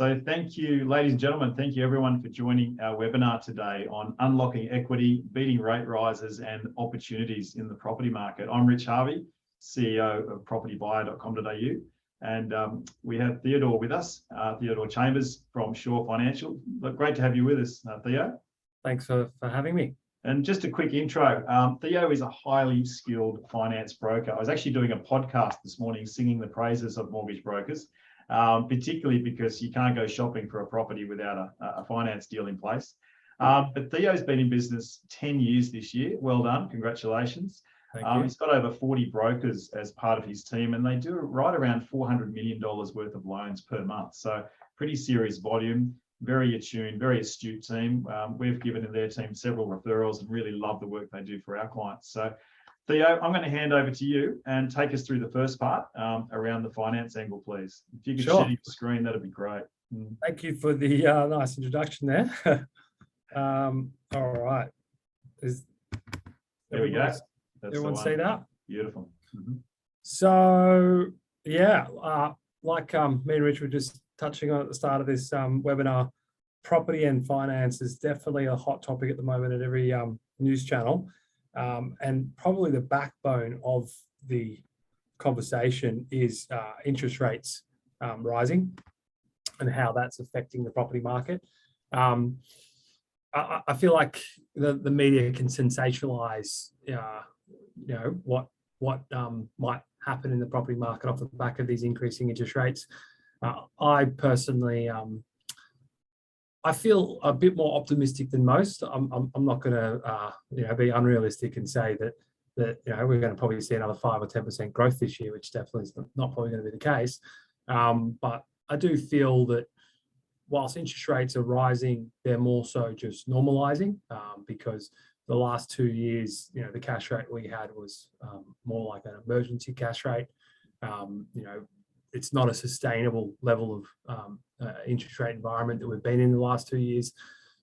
So thank you, ladies and gentlemen. Thank you, everyone, for joining our webinar today on unlocking equity, beating rate rises and opportunities in the property market. I'm Rich Harvey, CEO of Propertybuyer.com.au, and we have Theodore with us, Theodore Chambers from Shore Financial. Look, great to have you with us, Theo. Thanks for having me. And just a quick intro, Theo is a highly skilled finance broker. I was actually doing a podcast this morning singing the praises of mortgage brokers, particularly because you can't go shopping for a property without a finance deal in place. But Theo's been in business 10 years this year. Well done, congratulations. Thank you. He's got over 40 brokers as part of his team, and they do right around $400 million worth of loans per month. So pretty serious volume. Very attuned, very astute team. We've given their team several referrals and really love the work they do for our clients. So Theo, I'm going to hand over to you and take us through the first part around the finance angle, please. If you could share your screen, that'd be great. Thank you for the nice introduction there. All right. There we go. Everyone see that? Beautiful. So, yeah, like me and Rich were just touching on at the start of this webinar, property and finance is definitely a hot topic at the moment at every news channel. And probably the backbone of the conversation is interest rates rising and how that's affecting the property market. I feel like the media can sensationalize, what might happen in the property market off the back of these increasing interest rates. I personally, I feel a bit more optimistic than most. I'm not going to, be unrealistic and say that we're going to probably see another 5 or 10% growth this year, which definitely is not probably going to be the case. But I do feel that whilst interest rates are rising, they're more so just normalising because the last 2 years, the cash rate we had was more like an emergency cash rate. It's not a sustainable level of interest rate environment that we've been in the last 2 years,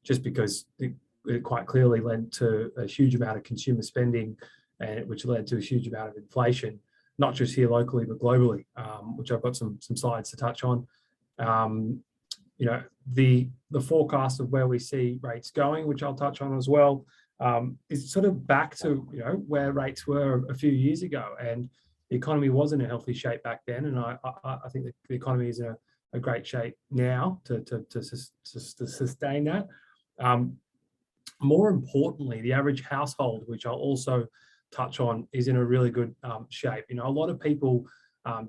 just because it quite clearly led to a huge amount of consumer spending, and which led to a huge amount of inflation, not just here locally, but globally, which I've got some slides to touch on. The forecast of where we see rates going, which I'll touch on as well, is sort of back to where rates were a few years ago, and the economy was in a healthy shape back then, and I think that the economy is in a great shape now to sustain that. More importantly, the average household, which I'll also touch on, is in a really good shape. A lot of people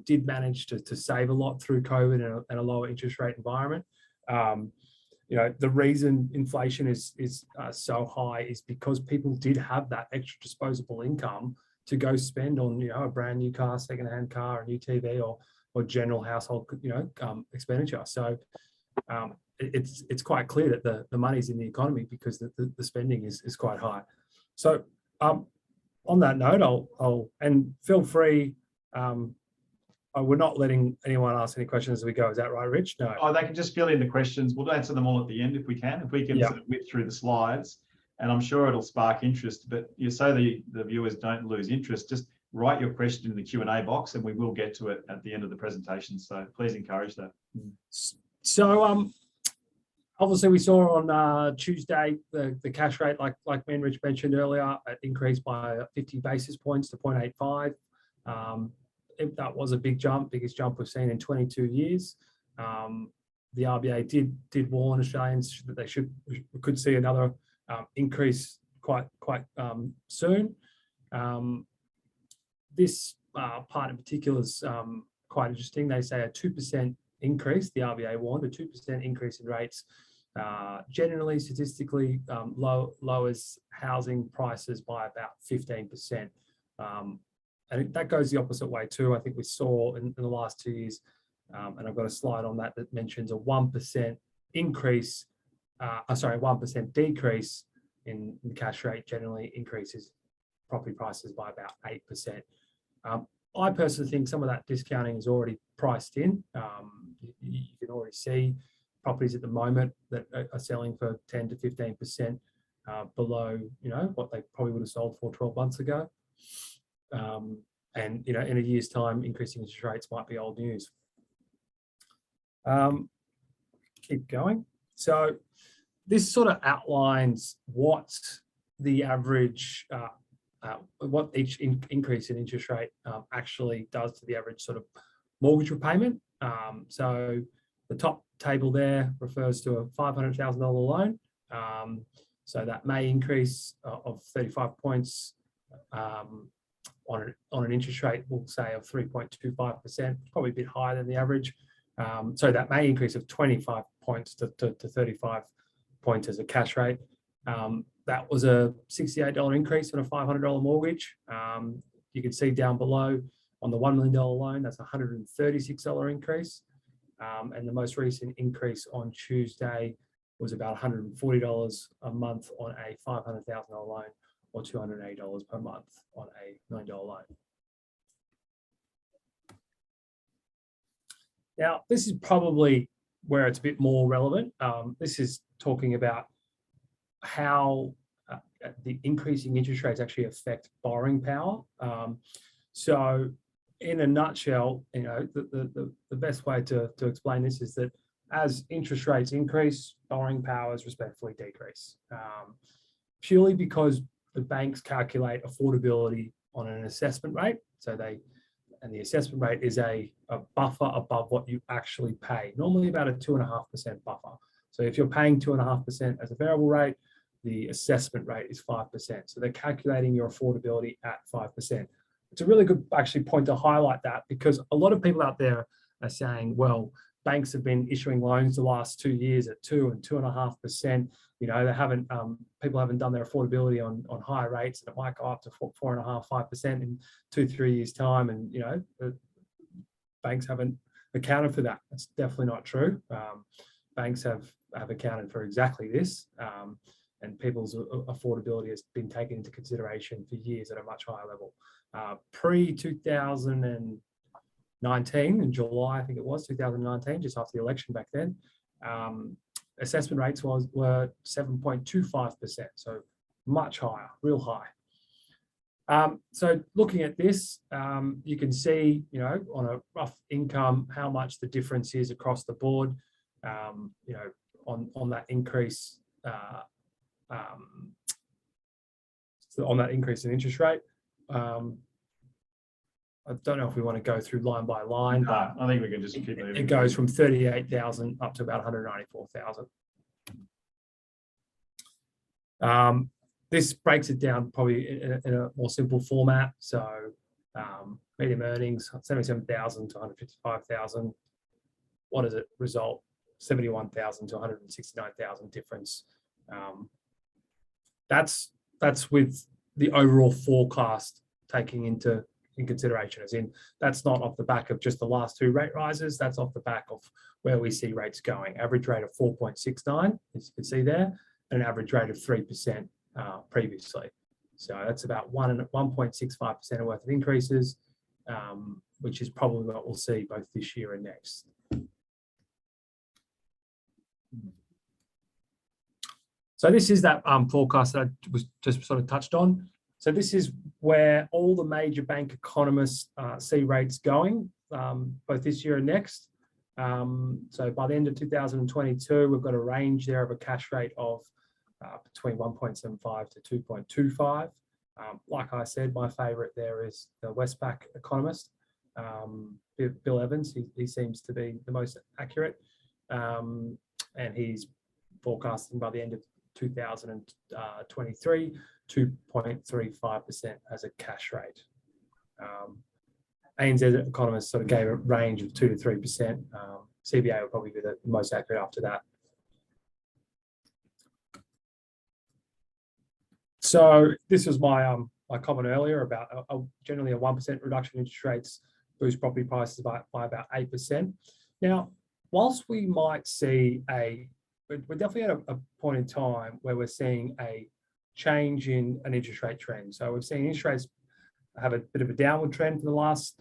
did manage to save a lot through COVID and a lower interest rate environment. The reason inflation is so high is because people did have that extra disposable income to go spend on, a brand new car, secondhand car, a new TV, or general household, expenditure. So it's quite clear that the money's in the economy because the spending is quite high. So on that note, I'll and feel free. We're not letting anyone ask any questions as we go. Is that right, Rich? No. Oh, they can just fill in the questions. We'll answer them all at the end if we can. If we can sort of whip through the slides. And I'm sure it'll spark interest, but so the viewers don't lose interest, just write your question in the Q&A box and we will get to it at the end of the presentation. So please encourage that. So obviously we saw on Tuesday, the cash rate, like me and Rich mentioned earlier, it increased by 50 basis points to 0.85. That was a big jump, biggest jump we've seen in 22 years. The RBA did warn Australians that we could see another increase quite soon. This part in particular is quite interesting. They say a 2% increase, the RBA warned, a 2% increase in rates generally, statistically, lowers housing prices by about 15%. And that goes the opposite way too. I think we saw in the last 2 years, and I've got a slide on that mentions a 1% increase, 1% decrease in the cash rate generally increases property prices by about 8%. I personally think some of that discounting is already priced in. You can already see properties at the moment that are selling for 10 to 15% below, what they probably would have sold for 12 months ago. And, in a year's time, increasing interest rates might be old news. keep going. So this sort of outlines what the average, what each increase in interest rate actually does to the average sort of mortgage repayment. So the top table there refers to a $500,000 loan. So that may increase of 35 points on an interest rate, we'll say, of 3.25%, probably a bit higher than the average. So that may increase of 25 points to 35 points as a cash rate. That was a $68 increase on a $500 mortgage. You can see down below on the $1 million loan, that's a $136 increase. And the most recent increase on Tuesday was about $140 a month on a $500,000 loan, or $280 per month on a $1 million loan. Now, this is probably where it's a bit more relevant. This is talking about how the increasing interest rates actually affect borrowing power. So in a nutshell, you know, the best way to explain this is that as interest rates increase, borrowing powers respectively decrease, purely because the banks calculate affordability on an assessment rate. So the assessment rate is a buffer above what you actually pay, normally about a 2.5% buffer. So if you're paying 2.5% as a variable rate, the assessment rate is 5%. So they're calculating your affordability at 5%. It's a really good actually point to highlight that, because a lot of people out there are saying, well, banks have been issuing loans the last 2 years at 2 and 2.5%. You know, they haven't, people haven't done their affordability on higher rates, and it might go up to 4.5%, 5% in 2-3 years time. And, you know, the banks haven't accounted for that. That's definitely not true. Banks have accounted for exactly this. And people's affordability has been taken into consideration for years at a much higher level. Pre-2019, in July, I think it was, 2019, just after the election back then, assessment rates were 7.25%, so much higher, real high. So looking at this, you can see, you know, on a rough income, how much the difference is across the board, you know, on that increase, so on that increase in interest rate. I don't know if we want to go through line by line. No, I think we can just keep moving. It goes from 38,000 up to about 194,000. This breaks it down probably in a more simple format. So medium earnings, 77,000 to 155,000. What does it result? 71,000 to 169,000 difference. That's with the overall forecast taking into consideration, as in that's not off the back of just the last 2 rate rises. That's off the back of where we see rates going. Average rate of 4.69, as you can see there, and an average rate of 3% previously. So that's about 1.65% worth of increases, which is probably what we'll see both this year and next. So this is that forecast that I was just sort of touched on. So this is where all the major bank economists see rates going, both this year and next. So by the end of 2022, we've got a range there of a cash rate of between 1.75 to 2.25. Like I said, my favourite there is the Westpac economist, Bill Evans. He seems to be the most accurate, and he's forecasting by the end of 2023, 2.35% as a cash rate. ANZ economists sort of gave a range of 2 to 3%. CBA will probably be the most accurate after that. So this was my my comment earlier about generally a 1% reduction in interest rates boost property prices by about 8%. Now, whilst we might see we're definitely at a point in time where we're seeing a change in an interest rate trend. So we've seen interest rates have a bit of a downward trend for the last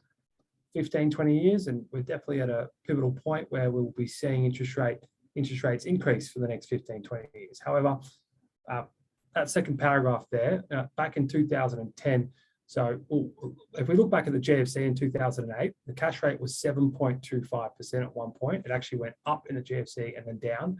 15, 20 years, and we're definitely at a pivotal point where we'll be seeing interest rates increase for the next 15, 20 years. However, that second paragraph there, back in 2010, So if we look back at the GFC in 2008, the cash rate was 7.25% at one point. It actually went up in the GFC and then down.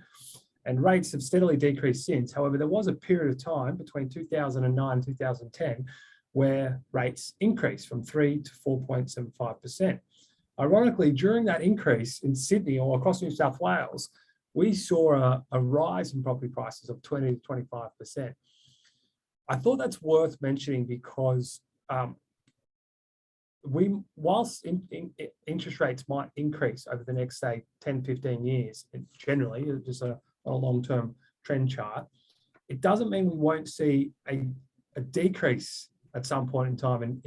And rates have steadily decreased since. However, there was a period of time between 2009 and 2010 where rates increased from 3 to 4.75%. Ironically, during that increase in Sydney or across New South Wales, we saw a rise in property prices of 20 to 25%. I thought that's worth mentioning because whilst interest rates might increase over the next, say, 10, 15 years, generally, just on a long-term trend chart, it doesn't mean we won't see a decrease at some point in time in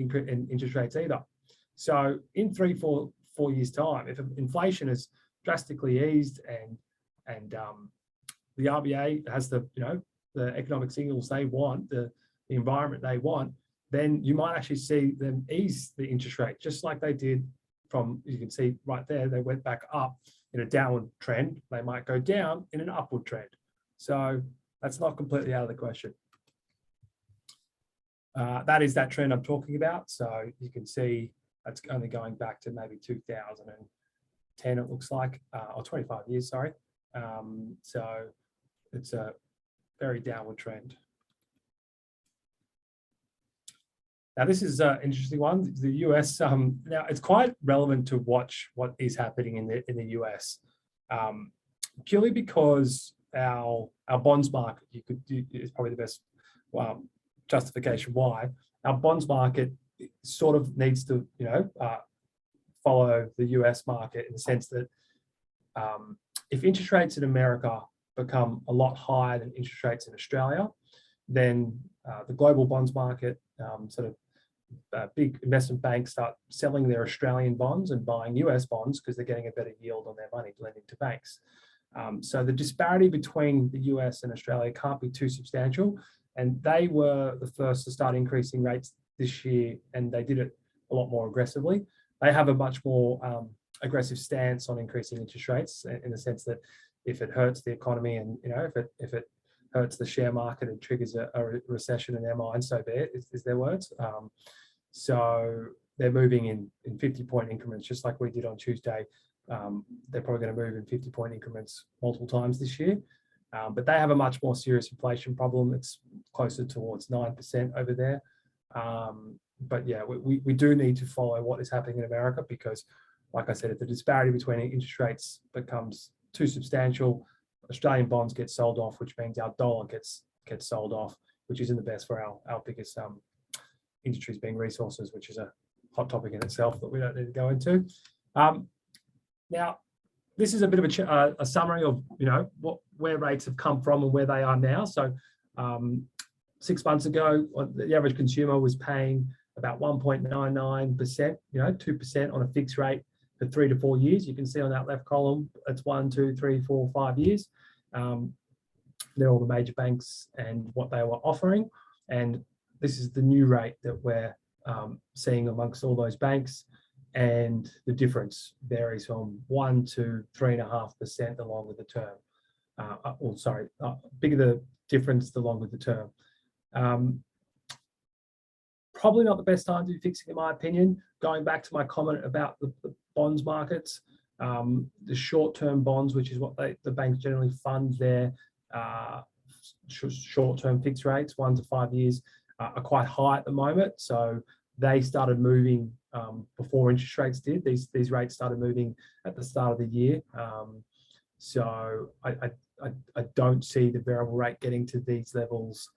interest rates either. So in 3-4 years' time, if inflation has drastically eased and the RBA has the economic signals they want, the environment they want, then you might actually see them ease the interest rate, just like they did from, you can see right there, they went back up in a downward trend. They might go down in an upward trend. So that's not completely out of the question. That is that trend I'm talking about. So you can see that's only going back to maybe 2010, it looks like, or 25 years, sorry. So it's a very downward trend. Now, this is an interesting one. The US, now it's quite relevant to watch what is happening in the US, purely because our bonds market, is probably the best justification why. Our bonds market sort of needs to, follow the US market in the sense that if interest rates in America become a lot higher than interest rates in Australia, then the global bonds market, big investment banks start selling their Australian bonds and buying US bonds because they're getting a better yield on their money lending to banks. So the disparity between the US and Australia can't be too substantial. And they were the first to start increasing rates this year, and they did it a lot more aggressively. They have a much more aggressive stance on increasing interest rates in the sense that if it hurts the economy and, if it hurts the share market and triggers a recession in their mind, so be it, is their words. So they're moving in 50-point increments, just like we did on Tuesday. They're probably going to move in 50-point increments multiple times this year. But they have a much more serious inflation problem. It's closer towards 9% over there. But yeah, we do need to follow what is happening in America because, like I said, if the disparity between interest rates becomes too substantial, Australian bonds get sold off, which means our dollar gets sold off, which isn't the best for our biggest industries being resources, which is a hot topic in itself that we don't need to go into. Now, this is a bit of a summary of where rates have come from and where they are now. So 6 months ago, the average consumer was paying about 1.99%, 2% on a fixed rate for 3 to 4 years. You can see on that left column, it's 1, 2, 3, 4, 5 years. They're all the major banks and what they were offering. And this is the new rate that we're seeing amongst all those banks. And the difference varies from 1 to 3.5% the longer the term. Bigger the difference, the longer the term. Probably not the best time to be fixing, in my opinion. Going back to my comment about the bonds markets, the short-term bonds, which is what the banks generally fund their short-term fixed rates, 1 to 5 years, are quite high at the moment. So they started moving before interest rates did. These rates started moving at the start of the year. So I don't see the variable rate getting to these levels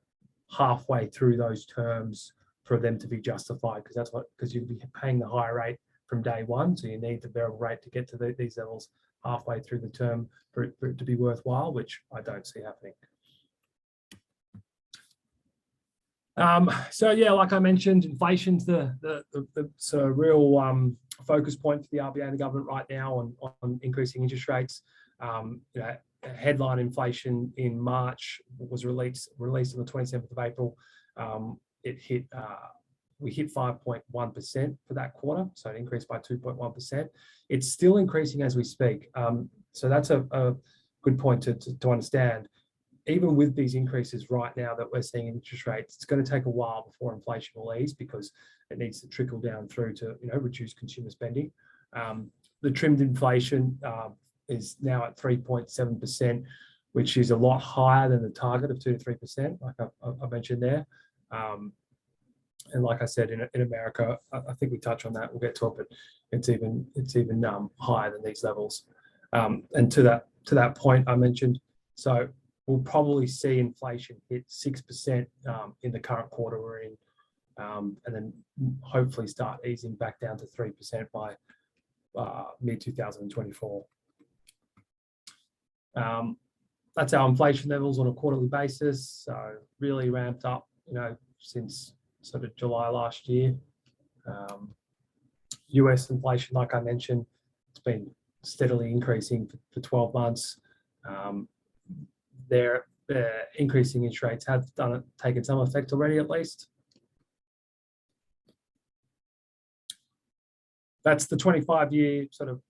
halfway through those terms for them to be justified, because you'll be paying the higher rate from day one. So you need the variable rate to get to these levels halfway through the term for it to be worthwhile, which I don't see happening. So yeah, like I mentioned, inflation's the sort of real focus point for the RBA and the government right now on increasing interest rates. Headline inflation in March was released on the 27th of April. We hit 5.1% for that quarter, so it increased by 2.1%. It's still increasing as we speak. So that's a good point to understand. even with these increases right now that we're seeing in interest rates, it's going to take a while before inflation will ease because it needs to trickle down through to reduce consumer spending. The trimmed inflation is now at 3.7%, which is a lot higher than the target of 2 to 3%, like I mentioned there. And like I said, in America, I think we touch on that. We'll get to it, but it's even higher than these levels. And to that point I mentioned, so we'll probably see inflation hit 6% in the current quarter we're in, and then hopefully start easing back down to 3% by mid-2024. That's our inflation levels on a quarterly basis. So really ramped up, since sort of July last year. US inflation, like I mentioned, it's been steadily increasing for 12 months. Their increasing interest rates have taken some effect already, at least. That's the 25-year sort of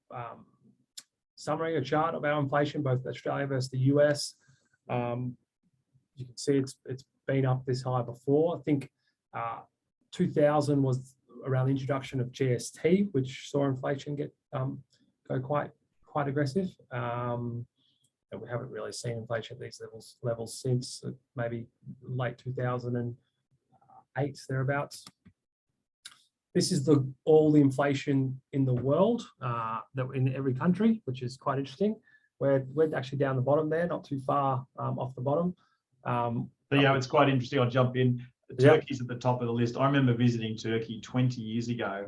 summary or chart of our inflation, both Australia versus the US. You can see it's been up this high before. I think 2000 was around the introduction of GST, which saw inflation go quite aggressive. And we haven't really seen inflation at these levels since maybe late 2008, thereabouts. This is all the inflation in the world, that in every country, which is quite interesting. We're actually down the bottom there, not too far off the bottom. So yeah, it's quite interesting. I'll jump in. Turkey's at the top of the list. I remember visiting Turkey 20 years ago,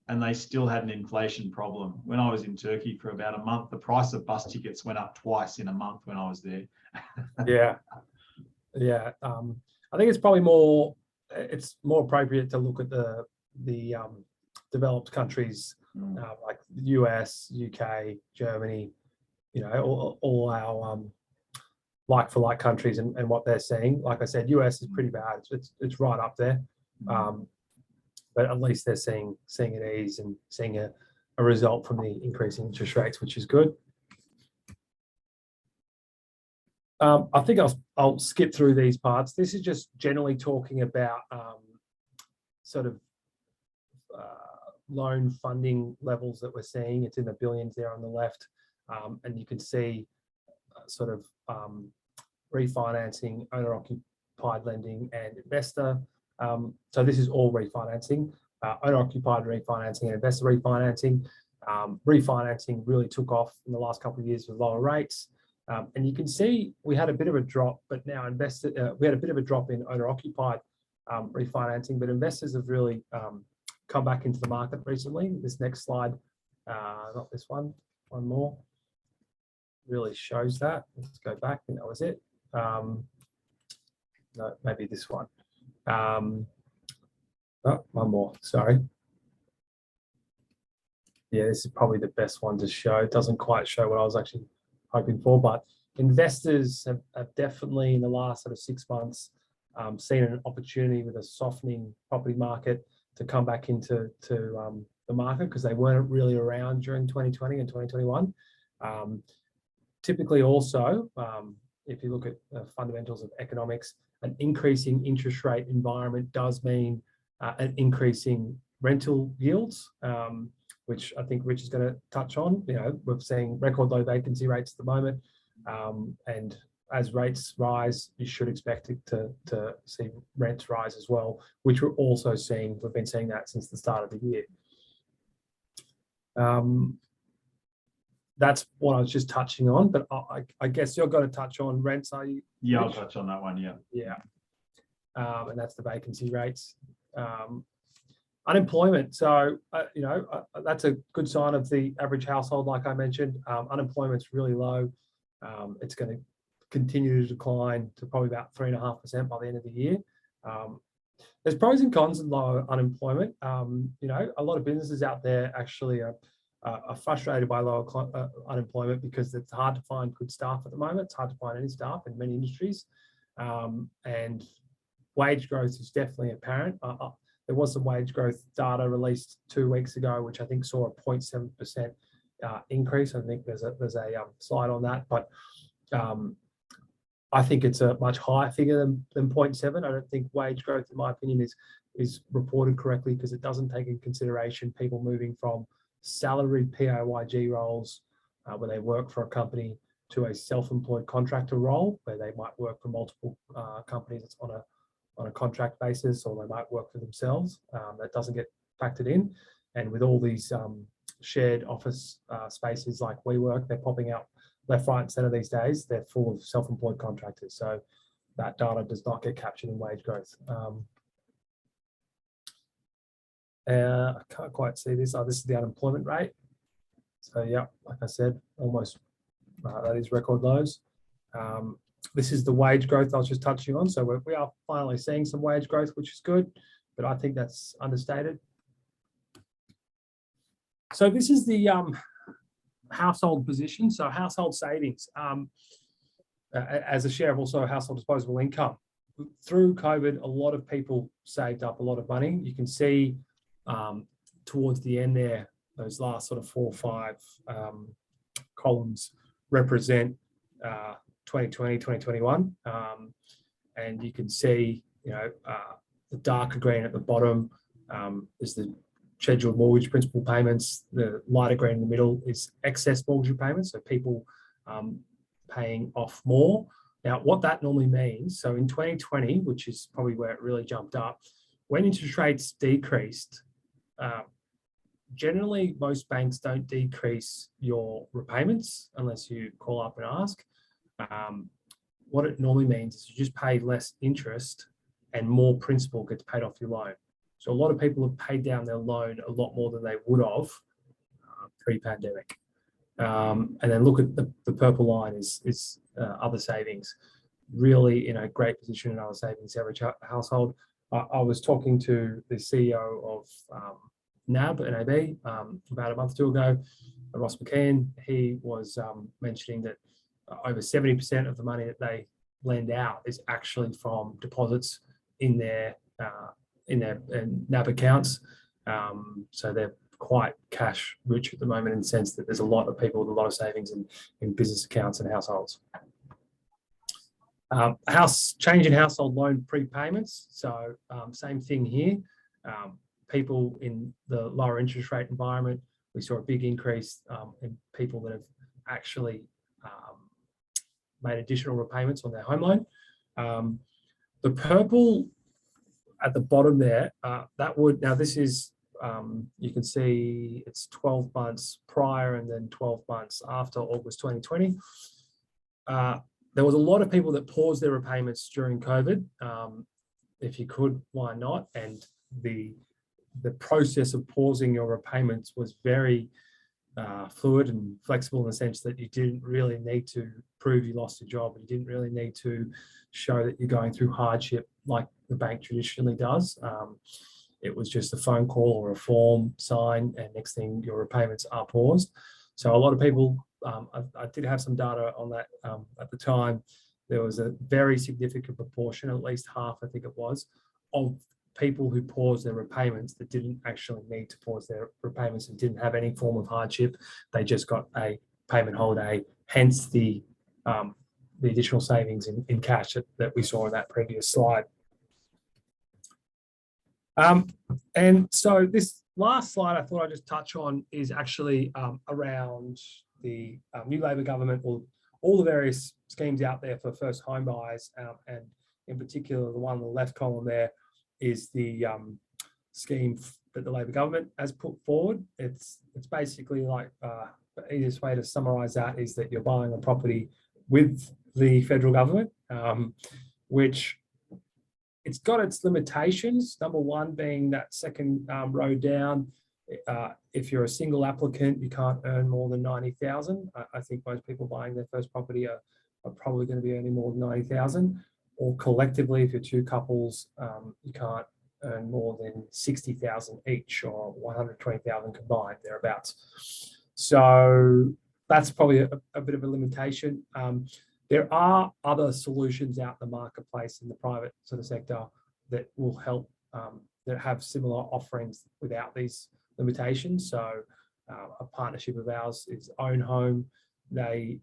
and they still had an inflation problem. When I was in Turkey for about a month, the price of bus tickets went up twice in a month when I was there. Yeah. I think it's probably more appropriate to look at the developed countries, like the US, UK, Germany, all our like-for-like countries and what they're seeing. Like I said, US is pretty bad. It's right up there. But at least they're seeing it ease and seeing a result from the increasing interest rates, which is good. I think I'll skip through these parts. This is just generally talking about sort of loan funding levels that we're seeing. It's in the billions there on the left, and you can see sort of refinancing, owner-occupied lending, and investor. So this is all refinancing, owner-occupied refinancing and investor refinancing. Refinancing really took off in the last couple of years with lower rates. And you can see we had a bit of a drop, but now we had a bit of a drop in owner-occupied refinancing, but investors have really come back into the market recently. This next slide, not this one, one more, really shows that. Let's go back. I think that was it. No, maybe this one. Oh, one more, sorry. Yeah, this is probably the best one to show. It doesn't quite show what I was actually hoping for, but investors have definitely in the last sort of 6 months seen an opportunity with a softening property market to come back into the market, because they weren't really around during 2020 and 2021. Typically also, if you look at the fundamentals of economics, an increasing interest rate environment does mean an increasing rental yields, which I think Rich is going to touch on. We're seeing record low vacancy rates at the moment, and as rates rise, you should expect it to see rents rise as well, which we're also seeing. We've been seeing that since the start of the year. That's what I was just touching on, but I guess you're going to touch on rents, are you? Yeah, Rich? I'll touch on that one, yeah. Yeah. And that's the vacancy rates. Unemployment. So, that's a good sign of the average household, like I mentioned. Unemployment's really low. It's going to continue to decline to probably about 3.5% by the end of the year. There's pros and cons of low unemployment. A lot of businesses out there actually are frustrated by lower unemployment because it's hard to find good staff at the moment. It's hard to find any staff in many industries. And wage growth is definitely apparent. There was some wage growth data released 2 weeks ago, which I think saw a 0.7% increase. I think there's a slide on that, but I think it's a much higher figure than 0.7. I don't think wage growth, in my opinion, is reported correctly because it doesn't take into consideration people moving from salaried PAYG roles where they work for a company to a self-employed contractor role where they might work for multiple companies on a contract basis, or they might work for themselves. That doesn't get factored in. And with all these shared office spaces like WeWork, they're popping out left, right, and centre these days. They're full of self-employed contractors. So that data does not get captured in wage growth. I can't quite see this. Oh, this is the unemployment rate. So yeah, like I said, almost that is record lows. This is the wage growth I was just touching on. So we are finally seeing some wage growth, which is good, but I think that's understated. So this is the household position. So household savings as a share of also household disposable income. Through COVID, a lot of people saved up a lot of money. You can see towards the end there, those last sort of 4 or 5 columns represent 2020, 2021. And you can see, the darker green at the bottom is the scheduled mortgage principal payments. The lighter green in the middle is excess mortgage payments, so people paying off more. Now, what that normally means, so in 2020, which is probably where it really jumped up, when interest rates decreased, generally most banks don't decrease your repayments unless you call up and ask. What it normally means is you just pay less interest and more principal gets paid off your loan. So a lot of people have paid down their loan a lot more than they would have pre-pandemic. And then look at the purple line is other savings. Really in a great position in other savings, average household. I was talking to the CEO of NAB about a month or two ago, Ross McKeon. He was mentioning that over 70% of the money that they lend out is actually from deposits in their NAB accounts. So they're quite cash rich at the moment in the sense that there's a lot of people with a lot of savings in business accounts and households. Change in household loan prepayments. So same thing here. People in the lower interest rate environment, we saw a big increase in people that have actually made additional repayments on their home loan. The purple at the bottom there, this is, you can see it's 12 months prior and then 12 months after August 2020. There was a lot of people that paused their repayments during COVID. If you could, why not? And the process of pausing your repayments was very fluid and flexible in the sense that you didn't really need to prove you lost your job. You didn't really need to show that you're going through hardship like the bank traditionally does. It was just a phone call or a form signed, and next thing your repayments are paused. So a lot of people, I did have some data on that at the time. There was a very significant proportion, at least half, I think it was, of people who paused their repayments that didn't actually need to pause their repayments and didn't have any form of hardship. They just got a payment holiday, hence the additional savings in cash that we saw in that previous slide. And so this last slide I thought I'd just touch on is actually around the new Labor government, or all the various schemes out there for first home buyers, and in particular the one on the left column there is the scheme that the Labor government has put forward. It's basically like the easiest way to summarise that is that you're buying a property with the federal government, which it's got its limitations. Number one being that second row down. If you're a single applicant, you can't earn more than 90,000. I think most people buying their first property are probably going to be earning more than 90,000. Or collectively, if you're two couples, you can't earn more than 60,000 each, or 120,000 combined, thereabouts. So that's probably a bit of a limitation. There are other solutions out in the marketplace in the private sort of sector that will help, that have similar offerings without these limitations. So a partnership of ours is Own Home. they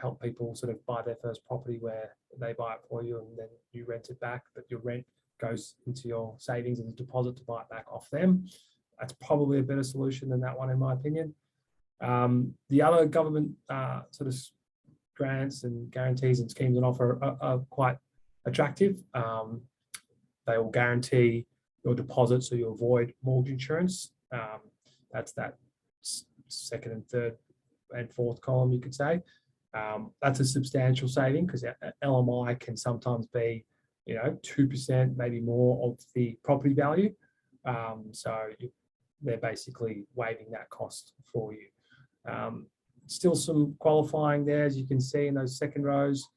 help people sort of buy their first property where they buy it for you and then you rent it back, but your rent goes into your savings as a deposit to buy it back off them. That's probably a better solution than that one, in my opinion. The other government sort of grants and guarantees and schemes on offer are quite attractive. They will guarantee your deposit, so you avoid mortgage insurance. That's that second and third and fourth column, you could say. That's a substantial saving because LMI can sometimes be, 2%, maybe more of the property value. They're basically waiving that cost for you. Still some qualifying there, as you can see in those second rows.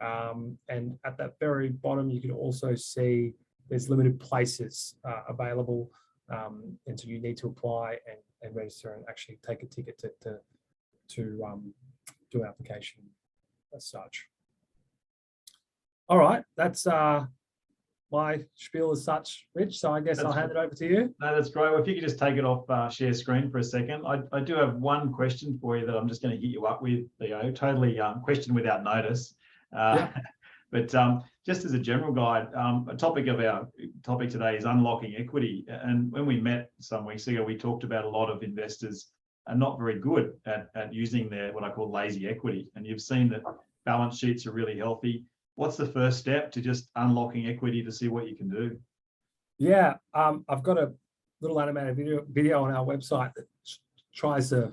And at that very bottom, you can also see there's limited places available. And so you need to apply and register and actually take a ticket to do an application as such. All right, that's my spiel as such, Rich. So I guess I'll hand it over to you. No, that's great. Well, if you could just take it off share screen for a second. I do have one question for you that I'm just going to hit you up with, Theo. Totally question without notice. Yeah. But just as a general guide, a topic of our topic today is unlocking equity. And when we met some weeks ago, we talked about a lot of investors are not very good at using their what I call lazy equity. And you've seen that balance sheets are really healthy. What's the first step to just unlocking equity to see what you can do? Yeah, I've got a little animated video on our website that tries to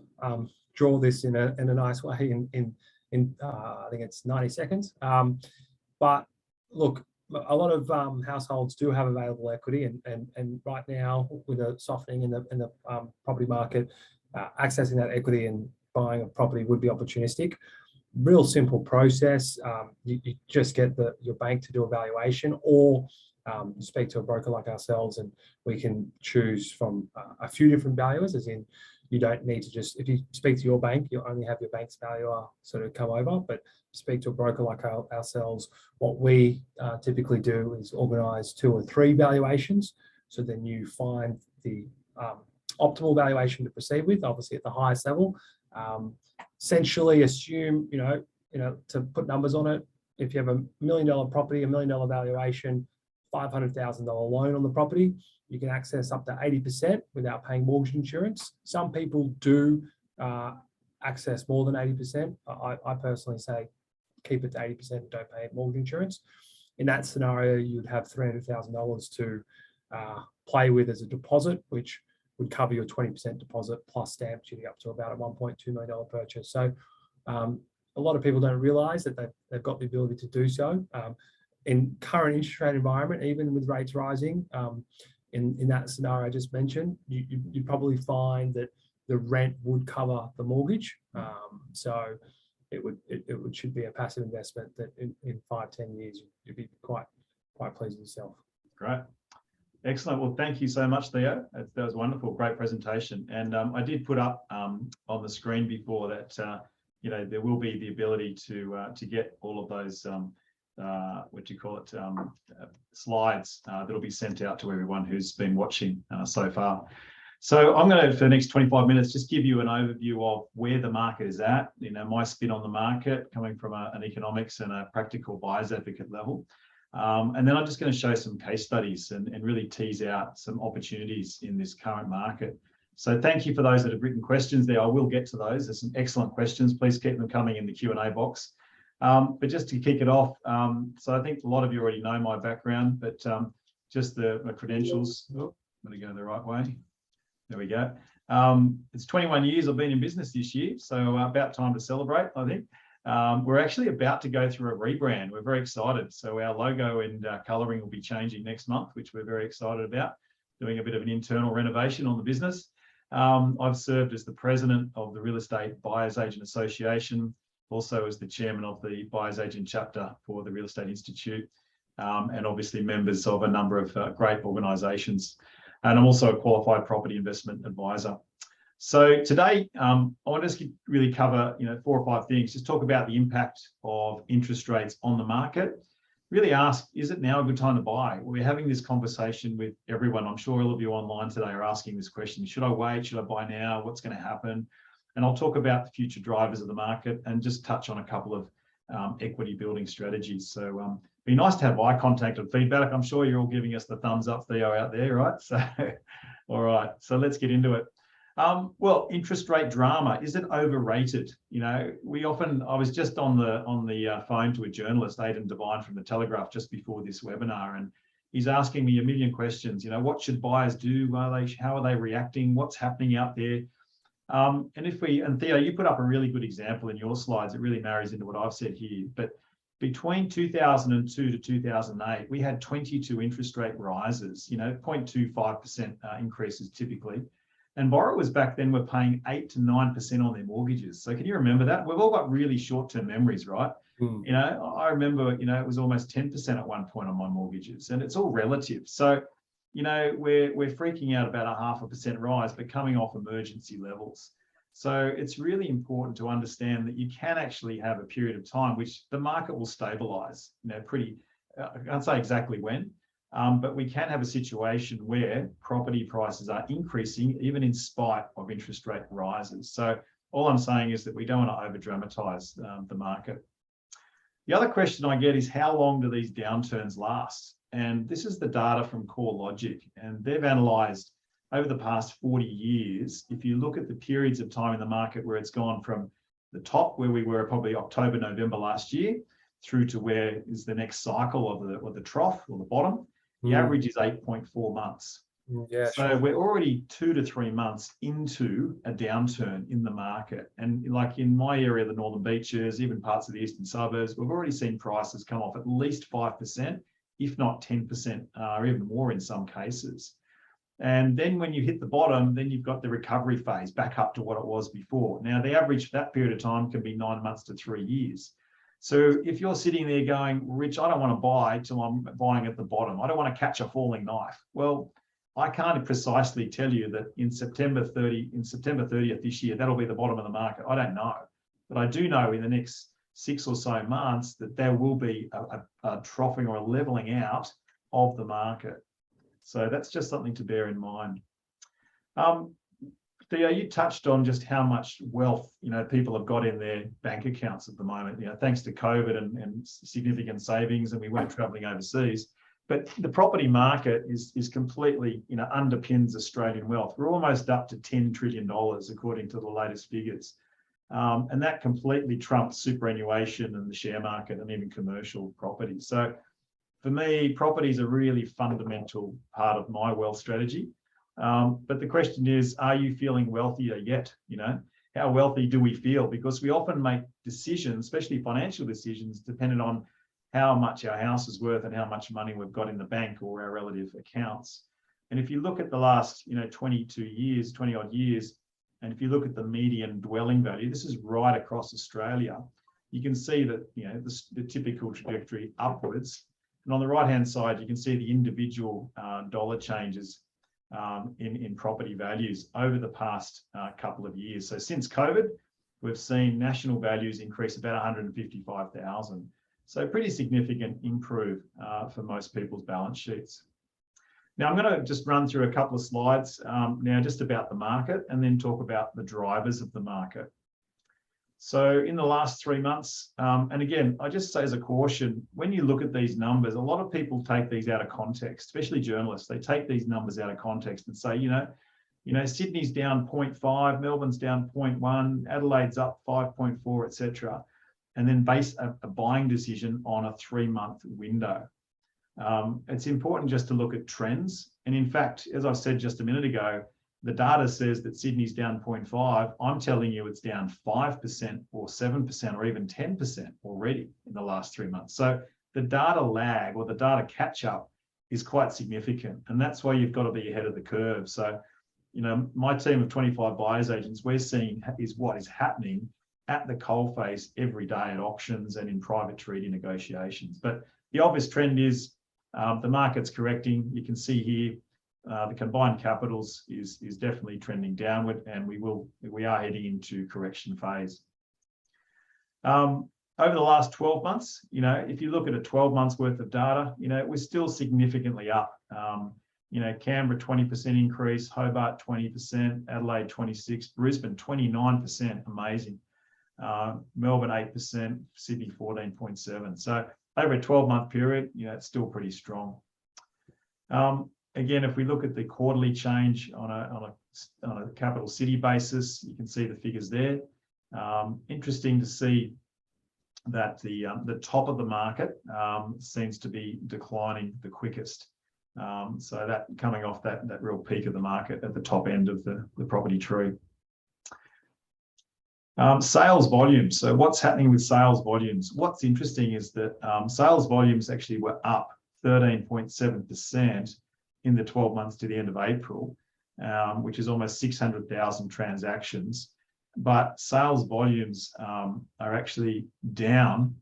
draw this in a nice way in I think it's 90 seconds. But look, a lot of households do have available equity, and right now with a softening in the property market, accessing that equity and buying a property would be opportunistic. Real simple process. You just get your bank to do a valuation, or speak to a broker like ourselves, and we can choose from a few different valuers, as in you don't need to just, if you speak to your bank, you'll only have your bank's valuer sort of come over, but speak to a broker like ourselves. What we typically do is organise 2 or 3 valuations. So then you find the optimal valuation to proceed with, obviously at the highest level. Essentially assume, to put numbers on it, if you have $1 million property, $1 million valuation, $500,000 loan on the property, you can access up to 80% without paying mortgage insurance. Some people do access more than 80%. I personally say keep it to 80% and don't pay mortgage insurance. In that scenario, you'd have $300,000 to play with as a deposit, which would cover your 20% deposit plus stamp duty up to about a $1.2 million purchase. So a lot of people don't realise that they've got the ability to do so. In current interest rate environment, even with rates rising, in that scenario I just mentioned, you probably find that the rent would cover the mortgage. So it should be a passive investment that in 5-10 years you'd be quite pleased with yourself. Great. Excellent. Well, thank you so much, Theo. That was wonderful. Great presentation. And I did put up on the screen before that, there will be the ability to get all of those, slides that'll be sent out to everyone who's been watching so far. So I'm going to, for the next 25 minutes, just give you an overview of where the market is at, my spin on the market coming from an economics and a practical buyer's advocate level. And then I'm just going to show some case studies and really tease out some opportunities in this current market. So thank you for those that have written questions there. I will get to those. There's some excellent questions. Please keep them coming in the Q&A box. But just to kick it off, so I think a lot of you already know my background, but just my credentials. Oh, I'm going to go the right way. There we go. It's 21 years I've been in business this year, so about time to celebrate, I think. We're actually about to go through a rebrand. We're very excited. So our logo and colouring will be changing next month, which we're very excited about, doing a bit of an internal renovation on the business. I've served as the president of the Real Estate Buyers Agent Association, also as the chairman of the Buyers Agent Chapter for the Real Estate Institute, and obviously members of a number of great organisations. And I'm also a qualified property investment advisor. So today, I want to just really cover 4 or 5 things. Just talk about the impact of interest rates on the market. Really ask, is it now a good time to buy? We're having this conversation with everyone. I'm sure all of you online today are asking this question. Should I wait? Should I buy now? What's going to happen? And I'll talk about the future drivers of the market and just touch on a couple of equity building strategies. So be nice to have eye contact and feedback. I'm sure you're all giving us the thumbs up, Theo, out there, right? So, all right, so let's get into it. Well, interest rate drama, is it overrated? You know, I was just on the phone to a journalist, Aidan Devine from the Telegraph, just before this webinar, and he's asking me a million questions. You know, what should buyers do? How are they reacting? What's happening out there? And Theo, you put up a really good example in your slides. It really marries into what I've said here. But between 2002 to 2008, we had 22 interest rate rises, you know, 0.25% increases typically. And borrowers back then were paying 8 to 9% on their mortgages. So can you remember that? We've all got really short-term memories, right? You know, I remember, you know, it was almost 10% at one point on my mortgages, and it's all relative. So, you know, we're freaking out about a 0.5% rise, but coming off emergency levels. So it's really important to understand that you can actually have a period of time which the market will stabilize, you know, I can't say exactly when, but we can have a situation where property prices are increasing even in spite of interest rate rises. So all I'm saying is that we don't want to over dramatize the market. The other question I get is, how long do these downturns last? And this is the data from CoreLogic, and they've analysed over the past 40 years. If you look at the periods of time in the market where it's gone from the top, where we were probably October, November last year, through to where is the next cycle of the trough or the bottom, the average is 8.4 months. Yeah, so sure. we're already 2 to 3 months into a downturn in the market. And like in my area, the Northern Beaches, even parts of the eastern suburbs, we've already seen prices come off at least 5%, if not 10%, or even more in some cases. And then when you hit the bottom, then you've got the recovery phase back up to what it was before. Now, the average for that period of time can be 9 months to 3 years. So if you're sitting there going, Rich, I don't want to buy till I'm buying at the bottom. I don't want to catch a falling knife. Well, I can't precisely tell you that in September 30th this year, that'll be the bottom of the market. I don't know. But I do know in the next 6 or so months that there will be a troughing or a leveling out of the market. So that's just something to bear in mind. Theo, you touched on just how much wealth, you know, people have got in their bank accounts at the moment, you know, thanks to COVID and significant savings, and we weren't traveling overseas. But the property market is completely, you know, underpins Australian wealth. We're almost up to $10 trillion, according to the latest figures. And that completely trumps superannuation and the share market and even commercial property. So for me, property is a really fundamental part of my wealth strategy. But the question is, are you feeling wealthier yet? You know, how wealthy do we feel? Because we often make decisions, especially financial decisions, dependent on how much our house is worth and how much money we've got in the bank or our relative accounts. And if you look at the last, you know, 20 odd years, and if you look at the median dwelling value, this is right across Australia, you can see that, you know, the typical trajectory upwards. And on the right-hand side, you can see the individual dollar changes in property values over the past couple of years. So since COVID, we've seen national values increase about 155,000. So pretty significant improve for most people's balance sheets. Now I'm going to just run through a couple of slides now just about the market and then talk about the drivers of the market. So in the last 3 months, and again, I just say as a caution, when you look at these numbers, a lot of people take these out of context, especially journalists. They take these numbers out of context and say, you know, Sydney's down 0.5, Melbourne's down 0.1, Adelaide's up 5.4, etc., and then base a buying decision on a 3-month window. It's important just to look at trends. And in fact, as I said just a minute ago, the data says that Sydney's down 0.5. I'm telling you it's down 5% or 7% or even 10% already in the last 3 months. So the data lag or the data catch up is quite significant. And that's why you've got to be ahead of the curve. So, you know, my team of 25 buyers agents, we're seeing is what is happening at the coalface every day at auctions and in private treaty negotiations. But the obvious trend is the market's correcting. You can see here, the combined capitals is definitely trending downward, and we are heading into correction phase. Over the last 12 months, you know, if you look at a 12 months worth of data, you know, we're still significantly up. Canberra 20% increase, Hobart 20%, Adelaide 26%, Brisbane 29%, amazing. Melbourne 8%, Sydney 14.7%. So over a 12-month period, it's still pretty strong. Again, if we look at the quarterly change on a capital city basis, you can see the figures there. Interesting to see that the top of the market seems to be declining the quickest. So that coming off that real peak of the market at the top end of the property tree. Sales volumes. So what's happening with sales volumes? What's interesting is that sales volumes actually were up 13.7% in the 12 months to the end of April, which is almost 600,000 transactions. But sales volumes are actually down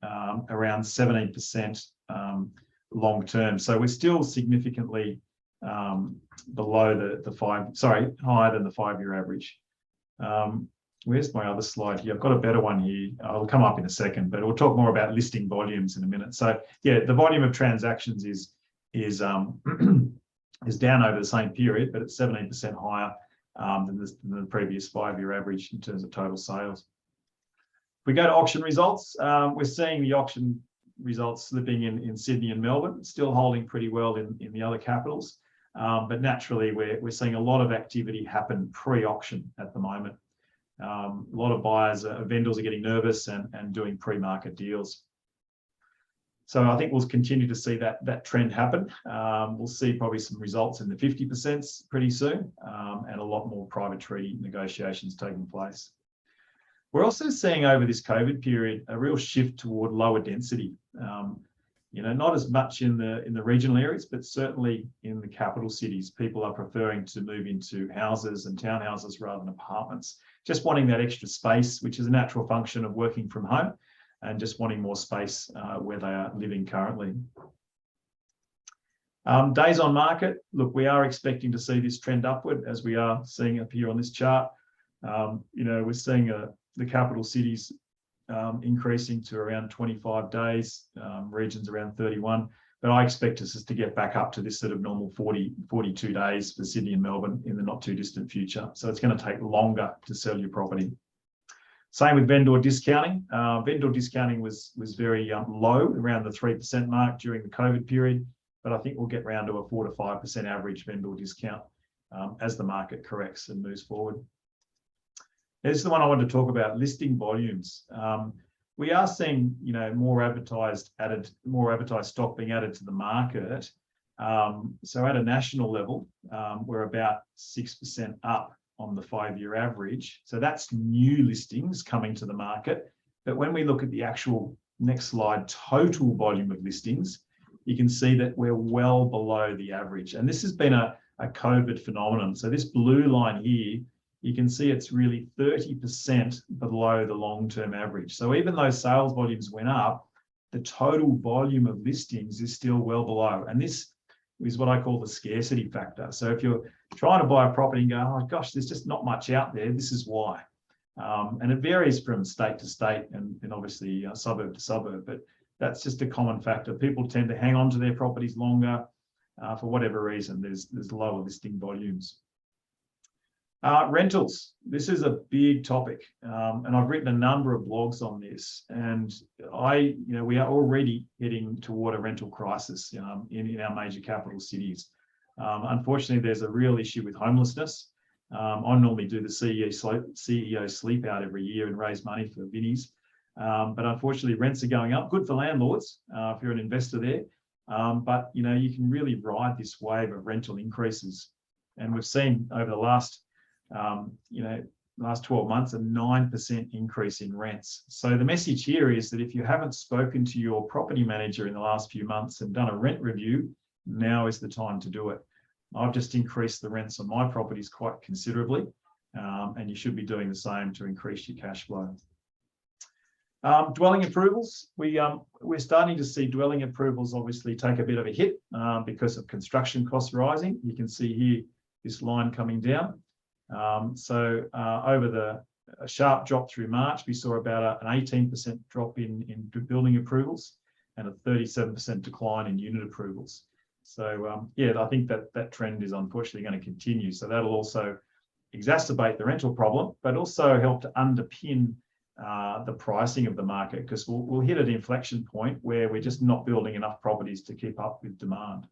around 17% long term. So we're still significantly below higher than the 5-year average. Where's my other slide here? I've got a better one here. I'll come up in a second, but we'll talk more about listing volumes in a minute. So yeah, the volume of transactions is down over the same period, but it's 17% higher than the previous 5-year average in terms of total sales. If we go to auction results, we're seeing the auction results slipping in Sydney and Melbourne, still holding pretty well in the other capitals. But naturally, we're seeing a lot of activity happen pre-auction at the moment. A lot of vendors are getting nervous and doing pre-market deals. So I think we'll continue to see that trend happen. We'll see probably some results in the 50% pretty soon, and a lot more private treaty negotiations taking place. We're also seeing over this COVID period a real shift toward lower density. Not as much in the regional areas, but certainly in the capital cities, people are preferring to move into houses and townhouses rather than apartments. Just wanting that extra space, which is a natural function of working from home, and just wanting more space where they are living currently. Days on market. Look, we are expecting to see this trend upward, as we are seeing up here on this chart. We're seeing the capital cities increasing to around 25 days, regions around 31. But I expect us to get back up to this sort of normal 42 days for Sydney and Melbourne in the not too distant future. So it's going to take longer to sell your property. Same with vendor discounting. Vendor discounting was very low, around the 3% mark during the COVID period. But I think we'll get around to a 4 to 5% average vendor discount as the market corrects and moves forward. Here's the one I wanted to talk about: listing volumes. We are seeing, more advertised stock being added to the market. So at a national level, we're about 6% up on the 5-year average. So that's new listings coming to the market. But when we look at the actual next slide, total volume of listings, you can see that we're well below the average. And this has been a COVID phenomenon. So this blue line here, you can see it's really 30% below the long-term average. So even though sales volumes went up, the total volume of listings is still well below. And this is what I call the scarcity factor. So if you're trying to buy a property and go, oh gosh, there's just not much out there, this is why. And it varies from state to state and obviously suburb to suburb, but that's just a common factor. People tend to hang on to their properties longer for whatever reason. There's lower listing volumes. Rentals. This is a big topic, and I've written a number of blogs on this. And we are already heading toward a rental crisis in our major capital cities. Unfortunately, there's a real issue with homelessness. I normally do the CEO sleep out every year and raise money for Vinnies. But unfortunately, rents are going up. Good for landlords if you're an investor there. But you can really ride this wave of rental increases. And we've seen over the last 12 months, a 9% increase in rents. So the message here is that if you haven't spoken to your property manager in the last few months and done a rent review, now is the time to do it. I've just increased the rents on my properties quite considerably, and you should be doing the same to increase your cash flow. Dwelling approvals. We're starting to see dwelling approvals obviously take a bit of a hit because of construction costs rising. You can see here this line coming down. So over a sharp drop through March, we saw about an 18% drop in building approvals and a 37% decline in unit approvals. So yeah, I think that trend is unfortunately going to continue. So that'll also exacerbate the rental problem, but also help to underpin the pricing of the market, because we'll hit an inflection point where we're just not building enough properties to keep up with demand.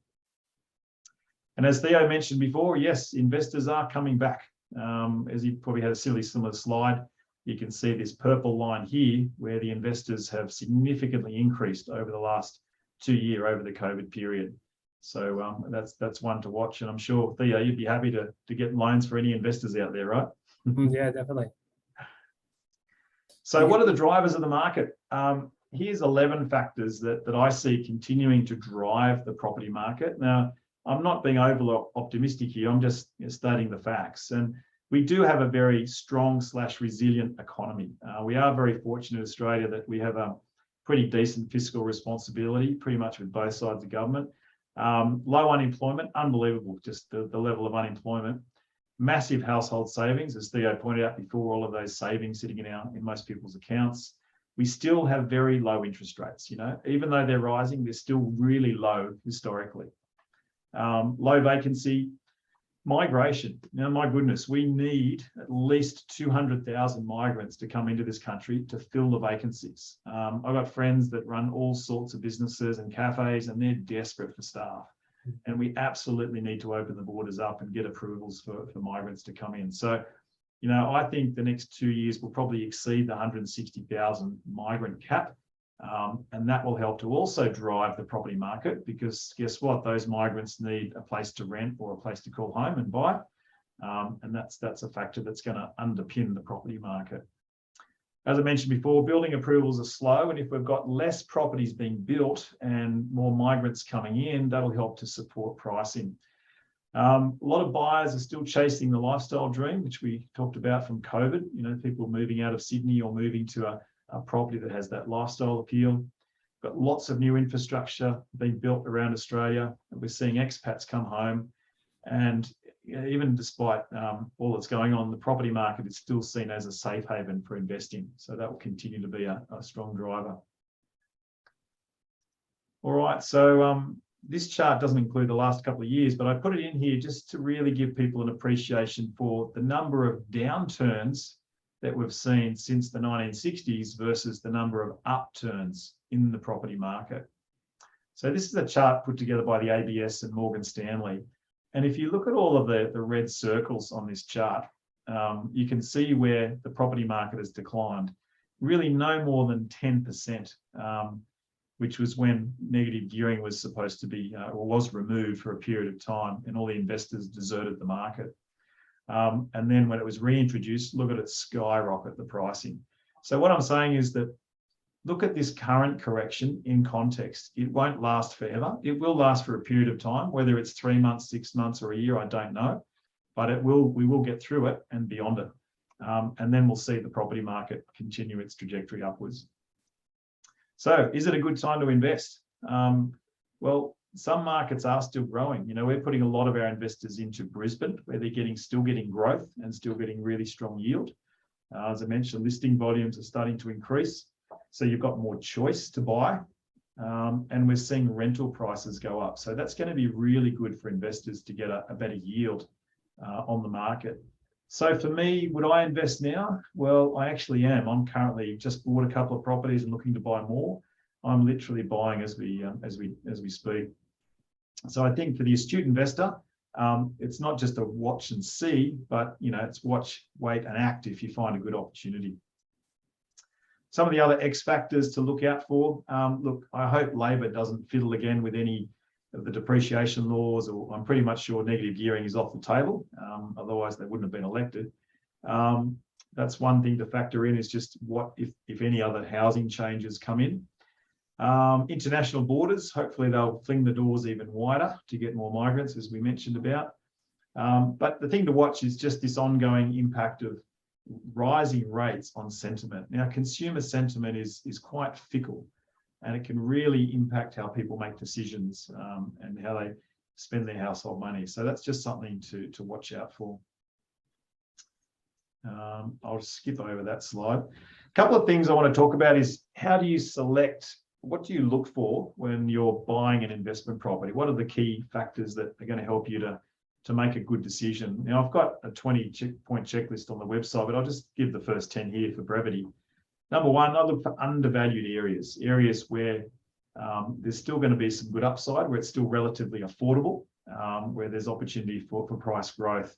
And as Theo mentioned before, yes, investors are coming back. As you probably had a similar slide, you can see this purple line here where the investors have significantly increased over the last 2 years over the COVID period. So that's one to watch. And I'm sure, Theo, you'd be happy to get loans for any investors out there, right? Yeah, definitely. So what are the drivers of the market? Here's 11 factors that I see continuing to drive the property market. Now, I'm not being overly optimistic here. I'm just stating the facts. And we do have a very strong / resilient economy. We are very fortunate in Australia that we have a pretty decent fiscal responsibility, pretty much with both sides of government. Low unemployment, unbelievable, just the level of unemployment. Massive household savings, as Theo pointed out before, all of those savings sitting in most people's accounts. We still have very low interest rates, even though they're rising, they're still really low historically. Low vacancy, migration. Now, my goodness, we need at least 200,000 migrants to come into this country to fill the vacancies. I've got friends that run all sorts of businesses and cafes, and they're desperate for staff. And we absolutely need to open the borders up and get approvals for migrants to come in. So, I think the next 2 years will probably exceed the 160,000 migrant cap. And that will help to also drive the property market, because guess what? Those migrants need a place to rent or a place to call home and buy. And that's a factor that's going to underpin the property market. As I mentioned before, building approvals are slow. And if we've got less properties being built and more migrants coming in, that'll help to support pricing. A lot of buyers are still chasing the lifestyle dream, which we talked about from COVID. People moving out of Sydney or moving to a property that has that lifestyle appeal. Got lots of new infrastructure being built around Australia. We're seeing expats come home. And even despite all that's going on, the property market is still seen as a safe haven for investing. So that will continue to be a strong driver. All right, so this chart doesn't include the last couple of years, but I put it in here just to really give people an appreciation for the number of downturns that we've seen since the 1960s versus the number of upturns in the property market. So this is a chart put together by the ABS and Morgan Stanley. And if you look at all of the red circles on this chart, you can see where the property market has declined. Really no more than 10%, which was when negative gearing was supposed to be, or was removed for a period of time, and all the investors deserted the market. And then when it was reintroduced, look at it skyrocket, the pricing. So what I'm saying is that look at this current correction in context. It won't last forever. It will last for a period of time, whether it's 3 months, 6 months, or a year, I don't know. But we will get through it and beyond it. And then we'll see the property market continue its trajectory upwards. So is it a good time to invest? Well, some markets are still growing. We're putting a lot of our investors into Brisbane, where they're still getting growth and still getting really strong yield. As I mentioned, listing volumes are starting to increase. So you've got more choice to buy. And we're seeing rental prices go up. So that's going to be really good for investors to get a better yield on the market. So for me, would I invest now? Well, I actually am. I'm currently just bought a couple of properties and looking to buy more. I'm literally buying as we speak. So I think for the astute investor, it's not just a watch and see, but it's watch, wait, and act if you find a good opportunity. Some of the other X factors to look out for. Look, I hope Labor doesn't fiddle again with any of the depreciation laws, or I'm pretty much sure negative gearing is off the table. Otherwise, they wouldn't have been elected. That's one thing to factor in, is just what if any other housing changes come in. International borders, hopefully they'll fling the doors even wider to get more migrants, as we mentioned about. But the thing to watch is just this ongoing impact of rising rates on sentiment. Now, consumer sentiment is quite fickle, and it can really impact how people make decisions and how they spend their household money. So that's just something to watch out for. I'll skip over that slide. A couple of things I want to talk about is, how do you select what do you look for when you're buying an investment property? What are the key factors that are going to help you to make a good decision? Now, I've got a 20-point checklist on the website, but I'll just give the first 10 here for brevity. Number one, I look for undervalued areas where there's still going to be some good upside, where it's still relatively affordable, where there's opportunity for price growth.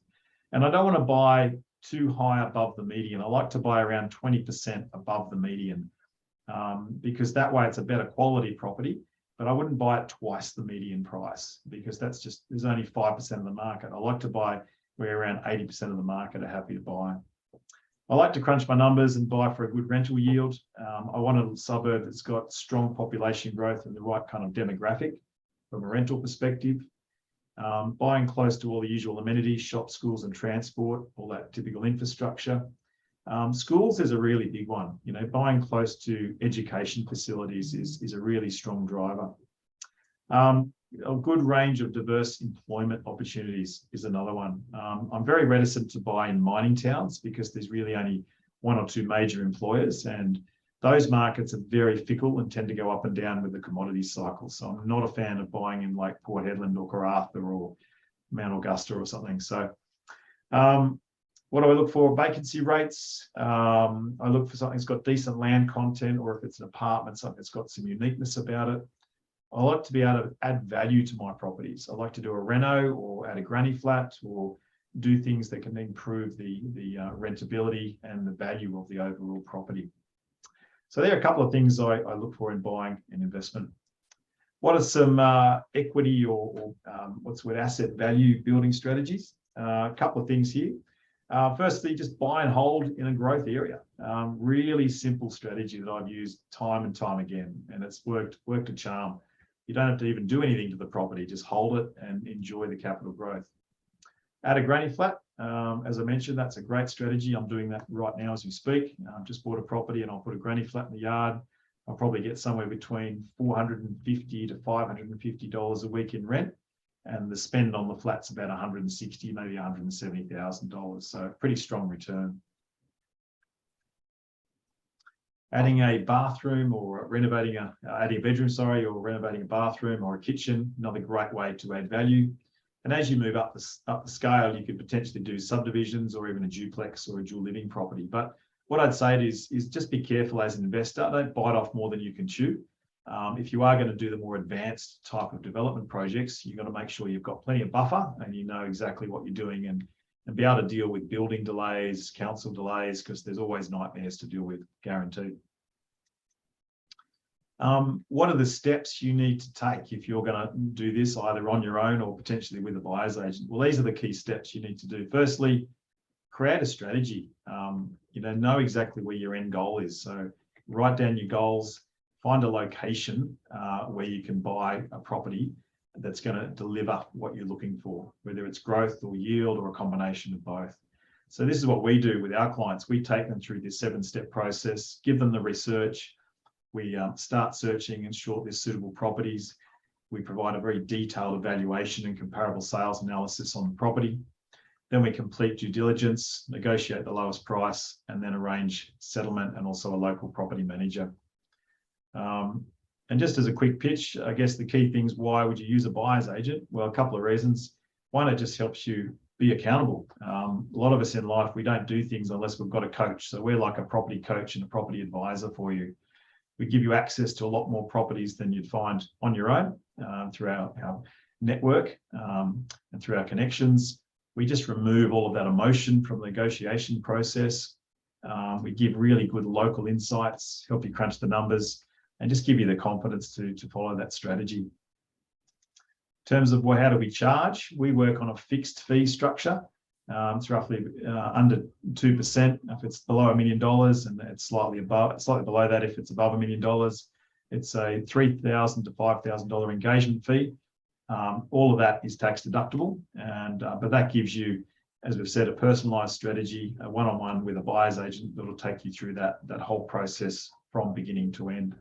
And I don't want to buy too high above the median. I like to buy around 20% above the median, because that way it's a better quality property, but I wouldn't buy it twice the median price, because there's only 5% of the market. I like to buy where around 80% of the market are happy to buy. I like to crunch my numbers and buy for a good rental yield. I want a suburb that's got strong population growth and the right kind of demographic from a rental perspective. Buying close to all the usual amenities, shops, schools and transport, all that typical infrastructure. Schools is a really big one. You know, buying close to education facilities is a really strong driver. A good range of diverse employment opportunities is another one. I'm very reticent to buy in mining towns because there's really only one or two major employers, and those markets are very fickle and tend to go up and down with the commodity cycle. So I'm not a fan of buying in like Port Hedland or Karratha or Mount Augusta or something. So what do I look for? Vacancy rates. I look for something that's got decent land content, or if it's an apartment, something that's got some uniqueness about it. I like to be able to add value to my properties. I like to do a reno or add a granny flat or do things that can improve the rentability and the value of the overall property. So there are a couple of things I look for in buying an investment. What are some equity or what's the word, asset value building strategies? A couple of things here. Firstly, just buy and hold in a growth area. Really simple strategy that I've used time and time again, and it's worked a charm. You don't have to even do anything to the property, just hold it and enjoy the capital growth. Add a granny flat. As I mentioned, that's a great strategy. I'm doing that right now as we speak. Just bought a property and I'll put a granny flat in the yard. I'll probably get somewhere between $450 to $550 a week in rent. And the spend on the flat's about $160,000, maybe $170,000. So pretty strong return. Adding a bathroom or renovating adding a bedroom, or renovating a bathroom or a kitchen, another great way to add value. And as you move up the scale, you could potentially do subdivisions or even a duplex or a dual living property. But what I'd say is just be careful as an investor. Don't bite off more than you can chew. If you are going to do the more advanced type of development projects, you've got to make sure you've got plenty of buffer and you know exactly what you're doing, and be able to deal with building delays, council delays, because there's always nightmares to deal with, guaranteed. What are the steps you need to take if you're going to do this either on your own or potentially with a buyer's agent? Well, these are the key steps you need to do. Firstly, create a strategy. Know exactly where your end goal is. So write down your goals, find a location where you can buy a property that's going to deliver what you're looking for, whether it's growth or yield or a combination of both. So this is what we do with our clients. We take them through this 7-step process, give them the research. We start searching and shortlist suitable properties. We provide a very detailed evaluation and comparable sales analysis on the property. Then we complete due diligence, negotiate the lowest price, and then arrange settlement and also a local property manager. And just as a quick pitch, I guess the key things, why would you use a buyer's agent? Well, a couple of reasons. One, it just helps you be accountable. A lot of us in life, we don't do things unless we've got a coach. So we're like a property coach and a property advisor for you. We give you access to a lot more properties than you'd find on your own through our network and through our connections. We just remove all of that emotion from the negotiation process. We give really good local insights, help you crunch the numbers, and just give you the confidence to follow that strategy. In terms of how do we charge, we work on a fixed fee structure. It's roughly under 2% if it's below $1 million, and it's slightly below that if it's above $1 million. It's a $3,000 to $5,000 engagement fee. All of that is tax deductible, but that gives you, as we've said, a personalised strategy, a one-on-one with a buyer's agent that will take you through that whole process from beginning to end.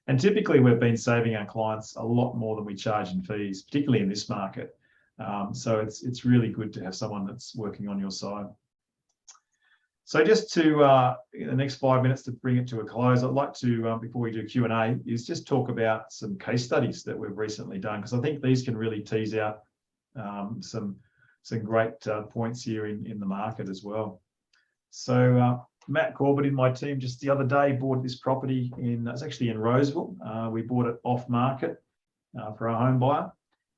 And typically, we've been saving our clients a lot more than we charge in fees, particularly in this market. So it's really good to have someone that's working on your side. So just to, in the next 5 minutes to bring it to a close, I'd like to, before we do Q&A, is just talk about some case studies that we've recently done, because I think these can really tease out some great points here in the market as well. So Matt Corbett in my team just the other day bought this property it's actually in Roseville. We bought it off market for a home buyer.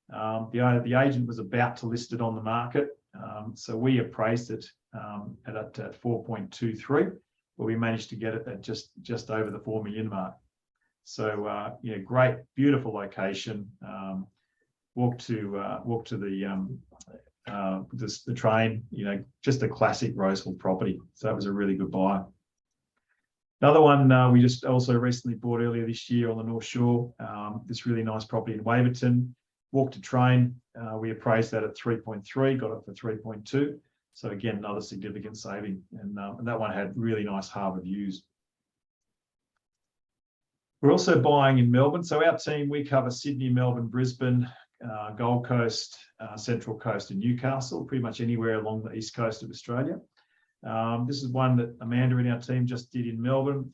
The agent was about to list it on the market. So we appraised it at 4.23, but we managed to get it at just over the 4 million mark. So yeah, great, beautiful location. Walk to the train. Just a classic Roseville property. So that was a really good buy. Another one we just also recently bought earlier this year on the North Shore. This really nice property in Waverton. Walk to train. We appraised that at 3.3, got it for 3.2. So again, another significant saving. And that one had really nice harbour views. We're also buying in Melbourne. So our team, we cover Sydney, Melbourne, Brisbane, Gold Coast, Central Coast and Newcastle, pretty much anywhere along the east coast of Australia. This is one that Amanda in our team just did in Melbourne.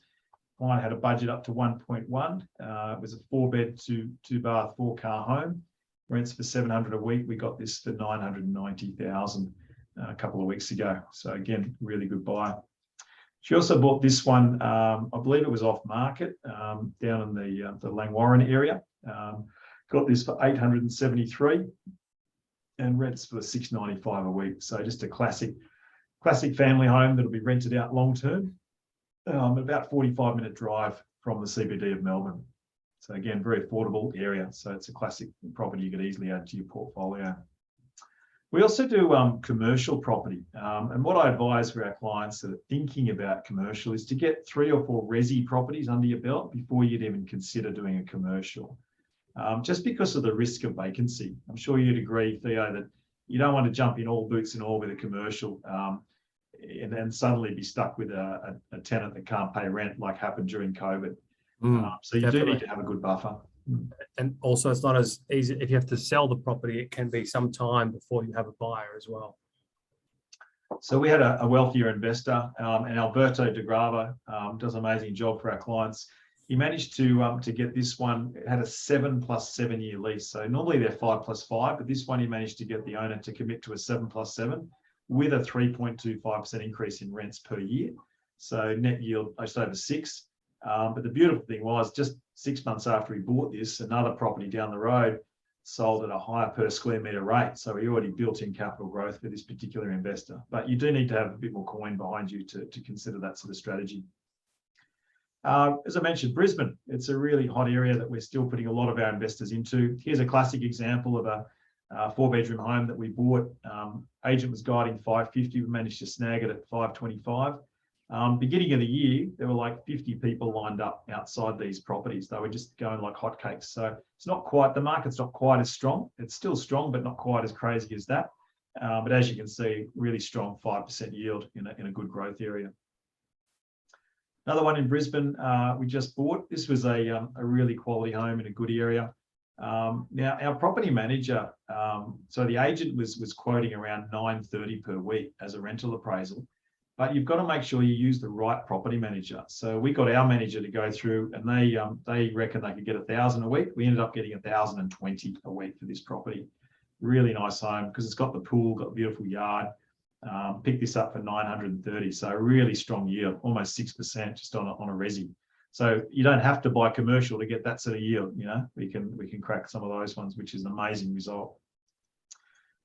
Client had a budget up to 1.1. It was a 4-bed, 2-bath, 4-car home. Rents for $700 a week. We got this for $990,000 a couple of weeks ago. So again, really good buy. She also bought this one. I believe it was off market down in the Langwarrin area. Got this for $873 and rents for $695 a week. So just a classic family home that'll be rented out long term. About 45-minute drive from the CBD of Melbourne. So again, very affordable area. So it's a classic property you could easily add to your portfolio. We also do commercial property. And what I advise for our clients that are thinking about commercial is to get 3 or 4 resi properties under your belt before you'd even consider doing a commercial. Just because of the risk of vacancy. I'm sure you'd agree, Theo, that you don't want to jump in all boots and all with a commercial and then suddenly be stuck with a tenant that can't pay rent like happened during COVID. So you do need to have a good buffer. And also it's not as easy. If you have to sell the property, it can be some time before you have a buyer as well. So we had a wealthier investor, and Alberto de Grava does an amazing job for our clients. He managed to get this one. It had a 7 + 7 year lease. So normally they're 5 + 5, but this one he managed to get the owner to commit to a 7 + 7 with a 3.25% increase in rents per year. So net yield just over 6. But the beautiful thing was just 6 months after he bought this, another property down the road sold at a higher per square metre rate. So he already built in capital growth for this particular investor. But you do need to have a bit more coin behind you to consider that sort of strategy. As I mentioned, Brisbane, it's a really hot area that we're still putting a lot of our investors into. Here's a classic example of a 4-bedroom home that we bought. Agent was guiding 550. We managed to snag it at 525. Beginning of the year, there were like 50 people lined up outside these properties. They were just going like hotcakes. So it's not quite, the market's not quite as strong. It's still strong, but not quite as crazy as that. But as you can see, really strong 5% yield in a good growth area. Another one in Brisbane we just bought. This was a really quality home in a good area. Now, our property manager, so the agent was quoting around $930 per week as a rental appraisal. But you've got to make sure you use the right property manager. So we got our manager to go through, and they reckon they could get $1,000 a week. We ended up getting $1,020 a week for this property. Really nice home because it's got the pool, got a beautiful yard. Picked this up for $930, so really strong yield, almost 6% just on a resi. So you don't have to buy commercial to get that sort of yield. We can crack some of those ones, which is an amazing result.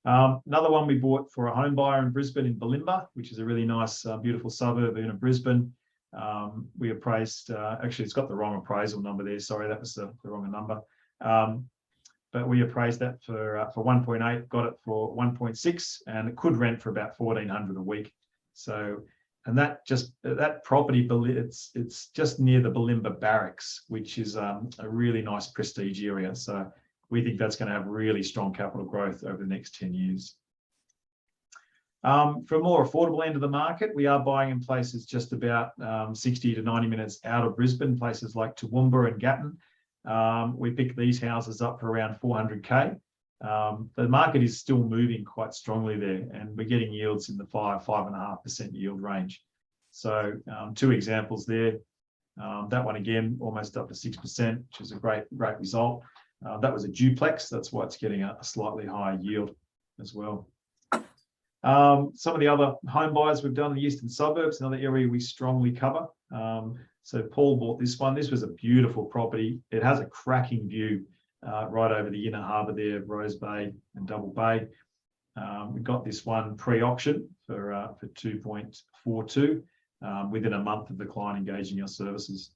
Another one we bought for a home buyer in Brisbane in Bulimba, which is a really nice, beautiful suburb in Brisbane. We appraised, actually it's got the wrong appraisal number there. Sorry, that was the wrong number. But we appraised that for 1.8, got it for 1.6, and it could rent for about $1,400 a week. So, and that property, it's just near the Bulimba Barracks, which is a really nice prestige area. So we think that's going to have really strong capital growth over the next 10 years. For a more affordable end of the market, we are buying in places just about 60 to 90 minutes out of Brisbane, places like Toowoomba and Gatton. We picked these houses up for around 400K. The market is still moving quite strongly there, and we're getting yields in the 5.5% yield range. So 2 examples there. That one again, almost up to 6%, which is a great result. That was a duplex. That's why it's getting a slightly higher yield as well. Some of the other home buyers we've done in the eastern suburbs, another area we strongly cover. So Paul bought this one. This was a beautiful property. It has a cracking view right over the inner harbour there, Rose Bay and Double Bay. We got this one pre-auction for 2.42 within a month of the client engaging our services.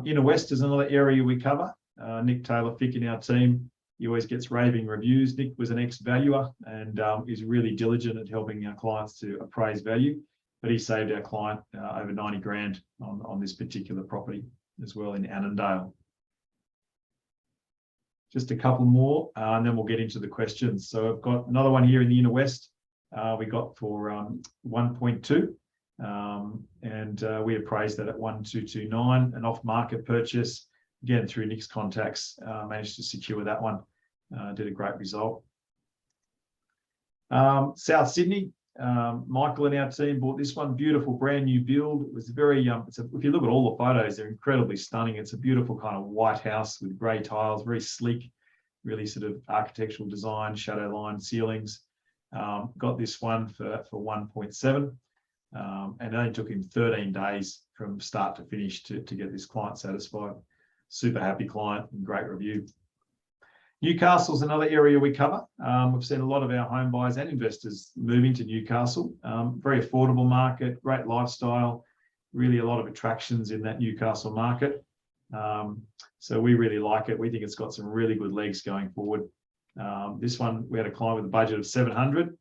Inner West is another area we cover. Nick Taylor-Fick in our team, he always gets raving reviews. Nick was an ex-valuer and is really diligent at helping our clients to appraise value. But he saved our client over 90 grand on this particular property as well in Annandale. Just a couple more, and then we'll get into the questions. So I've got another one here in the Inner West. We got for 1.2, and we appraised that at 1.229, an off-market purchase. Again, through Nick's contacts, managed to secure that one. Did a great result. South Sydney, Michael and our team bought this one. Beautiful, brand new build. It was very, if you look at all the photos, they're incredibly stunning. It's a beautiful kind of white house with grey tiles, very sleek, really sort of architectural design, shadow line ceilings. Got this one for 1.7, and it only took him 13 days from start to finish to get this client satisfied. Super happy client and great review. Newcastle's another area we cover. We've seen a lot of our home buyers and investors moving to Newcastle. Very affordable market, great lifestyle, really a lot of attractions in that Newcastle market. So we really like it. We think it's got some really good legs going forward. This one, we had a client with a budget of 700.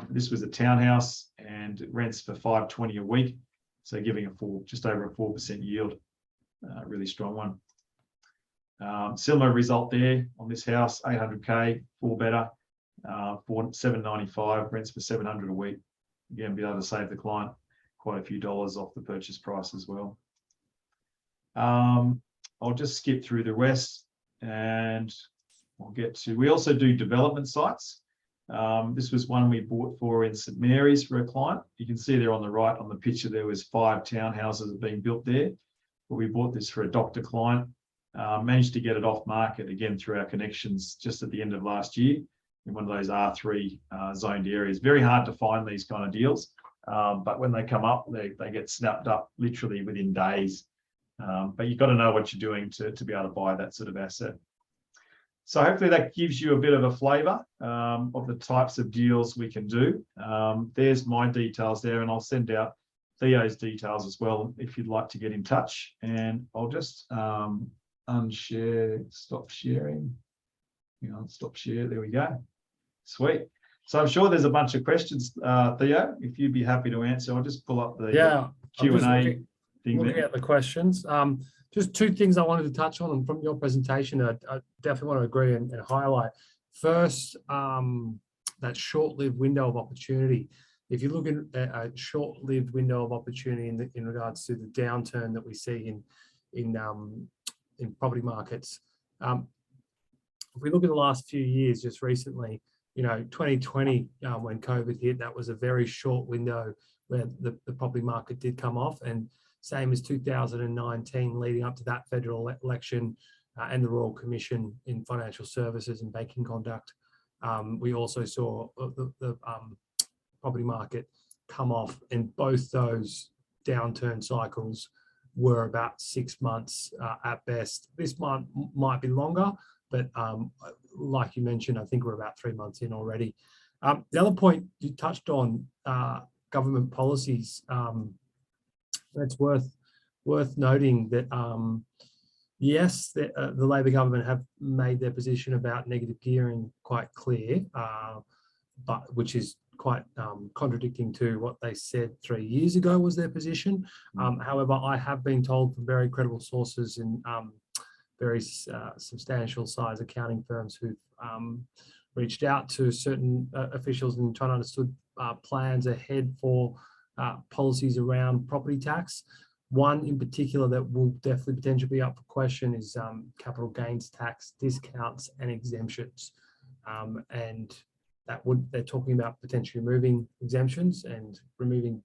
This was a townhouse and it rents for 520 a week. So giving just over a 4% yield. Really strong one. Similar result there on this house, 800k, 4-bedder, for 795, rents for 700 a week. Again, be able to save the client quite a few dollars off the purchase price as well. I'll just skip through the rest and I'll get to, we also do development sites. This was one we bought for in St Mary's for a client. You can see there on the right on the picture, there was 5 townhouses being built there. But we bought this for a doctor client. Managed to get it off market again through our connections just at the end of last year in one of those R3 zoned areas. Very hard to find these kind of deals, but when they come up, they get snapped up literally within days. But you've got to know what you're doing to be able to buy that sort of asset. So hopefully that gives you a bit of a flavour of the types of deals we can do. There's my details there, and I'll send out Theo's details as well if you'd like to get in touch. And I'll just unshare, stop sharing. Stop share. There we go. Sweet. So I'm sure there's a bunch of questions, Theo, if you'd be happy to answer. I'll just pull up the Q&A thing. Looking at the questions. Just 2 things I wanted to touch on from your presentation. I definitely want to agree and highlight. First, that short-lived window of opportunity. If you look at a short-lived window of opportunity in regards to the downturn that we see in property markets, if we look at the last few years, just recently, 2020 when COVID hit, that was a very short window where the property market did come off, and same as 2019 leading up to that federal election and the Royal Commission in Financial Services and Banking Conduct. We also saw the property market come off, and both those downturn cycles were about 6 months at best. This month might be longer, but like you mentioned, I think we're about 3 months in already. The other point you touched on, government policies, it's worth noting that yes, the Labor government have made their position about negative gearing quite clear, but which is quite contradicting to what they said 3 years ago was their position. However, I have been told from very credible sources in very substantial size accounting firms who've reached out to certain officials and trying to understand plans ahead for policies around property tax. One in particular that will definitely potentially be up for question is capital gains tax discounts and exemptions. And they're talking about potentially removing exemptions and removing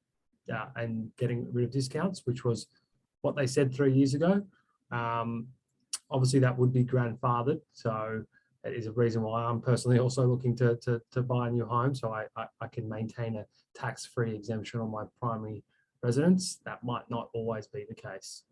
and getting rid of discounts, which was what they said 3 years ago. Obviously, that would be grandfathered, so it is a reason why I'm personally also looking to buy a new home, so I can maintain a tax-free exemption on my primary residence. That might not always be the case.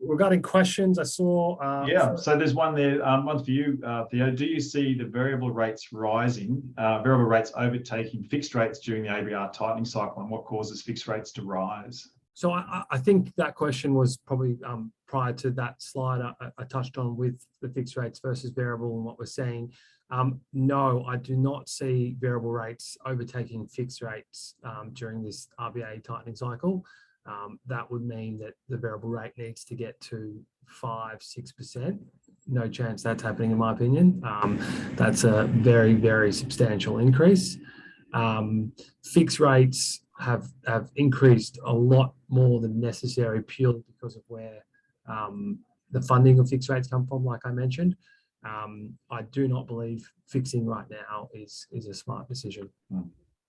Regarding questions, I saw. Yeah, so there's one there, one for you, Theo. Do you see the variable rates rising, variable rates overtaking fixed rates during the ABR tightening cycle, and what causes fixed rates to rise? So I think that question was probably prior to that slide I touched on with the fixed rates versus variable and what we're seeing. No, I do not see variable rates overtaking fixed rates during this RBA tightening cycle. That would mean that the variable rate needs to get to 5-6%. No chance that's happening, in my opinion. That's a very, very substantial increase. Fixed rates have increased a lot more than necessary purely because of where the funding of fixed rates come from, like I mentioned. I do not believe fixing right now is a smart decision.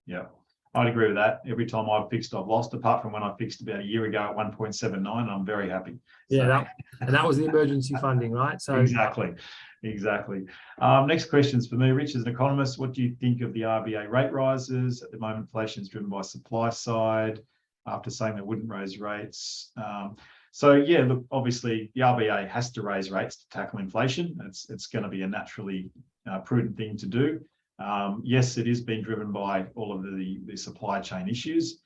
Yeah, I'd agree with that. Every time I've fixed, I've lost, apart from when I fixed about a year ago at 1.79. I'm very happy. Yeah, and that was the emergency funding, right? So exactly. Next question's for me. Rich, as an economist, what do you think of the RBA rate rises? At the moment, inflation is driven by supply side after saying they wouldn't raise rates. So yeah, look, obviously the RBA has to raise rates to tackle inflation. It's going to be a naturally prudent thing to do. Yes, it is being driven by all of the supply chain issues.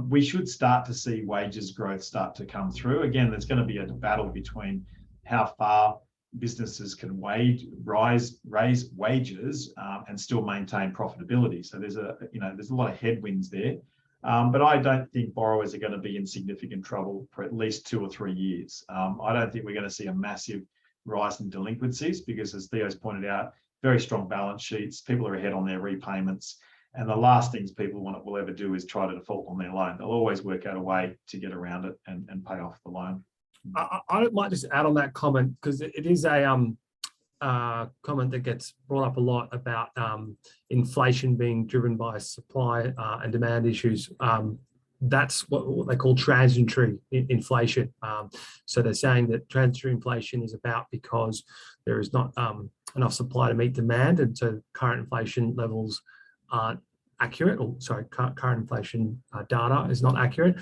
We should start to see wages growth start to come through. Again, there's going to be a battle between how far businesses can raise wages and still maintain profitability. So there's a lot of headwinds there. But I don't think borrowers are going to be in significant trouble for at least 2 or 3 years. I don't think we're going to see a massive rise in delinquencies because, as Theo's pointed out, very strong balance sheets, people are ahead on their repayments, and the last things people will ever do is try to default on their loan. They'll always work out a way to get around it and pay off the loan. I might just add on that comment, because it is a comment that gets brought up a lot about inflation being driven by supply and demand issues. That's what they call transitory inflation. So they're saying that transitory inflation is about because there is not enough supply to meet demand, and so current inflation levels aren't accurate, or sorry, current inflation data is not accurate.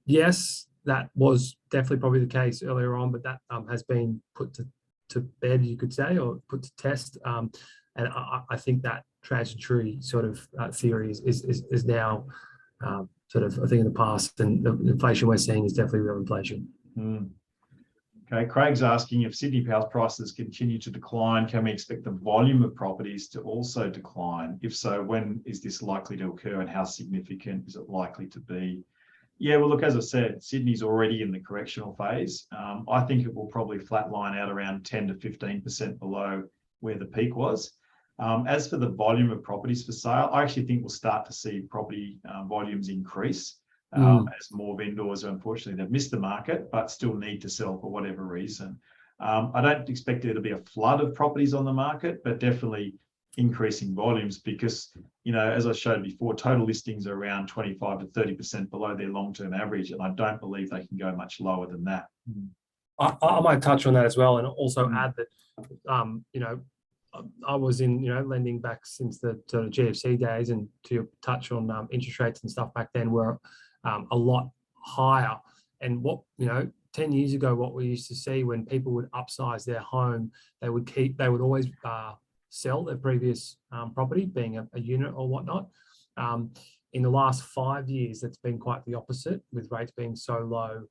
Yes, that was definitely probably the case earlier on, but that has been put to bed, you could say, or put to test. And I think that transitory sort of theory is now sort of a thing in the past, and the inflation we're seeing is definitely real inflation. Okay, Craig's asking, if Sydney house prices continue to decline, can we expect the volume of properties to also decline? If so, when is this likely to occur, and how significant is it likely to be? Yeah, well, look, as I said, Sydney's already in the correctional phase. I think it will probably flatline out around 10 to 15% below where the peak was. As for the volume of properties for sale, I actually think we'll start to see property volumes increase as more vendors, unfortunately, they've missed the market, but still need to sell for whatever reason. I don't expect there to be a flood of properties on the market, but definitely increasing volumes because, as I showed before, total listings are around 25 to 30% below their long-term average, and I don't believe they can go much lower than that. I might touch on that as well, and also add that, I was in, lending back since the sort of GFC days, and to touch on interest rates and stuff back then were a lot higher. And 10 years ago, what we used to see when people would upsize their home, they would always sell their previous property, being a unit or whatnot. In the last 5 years, that's been quite the opposite, with rates being so low.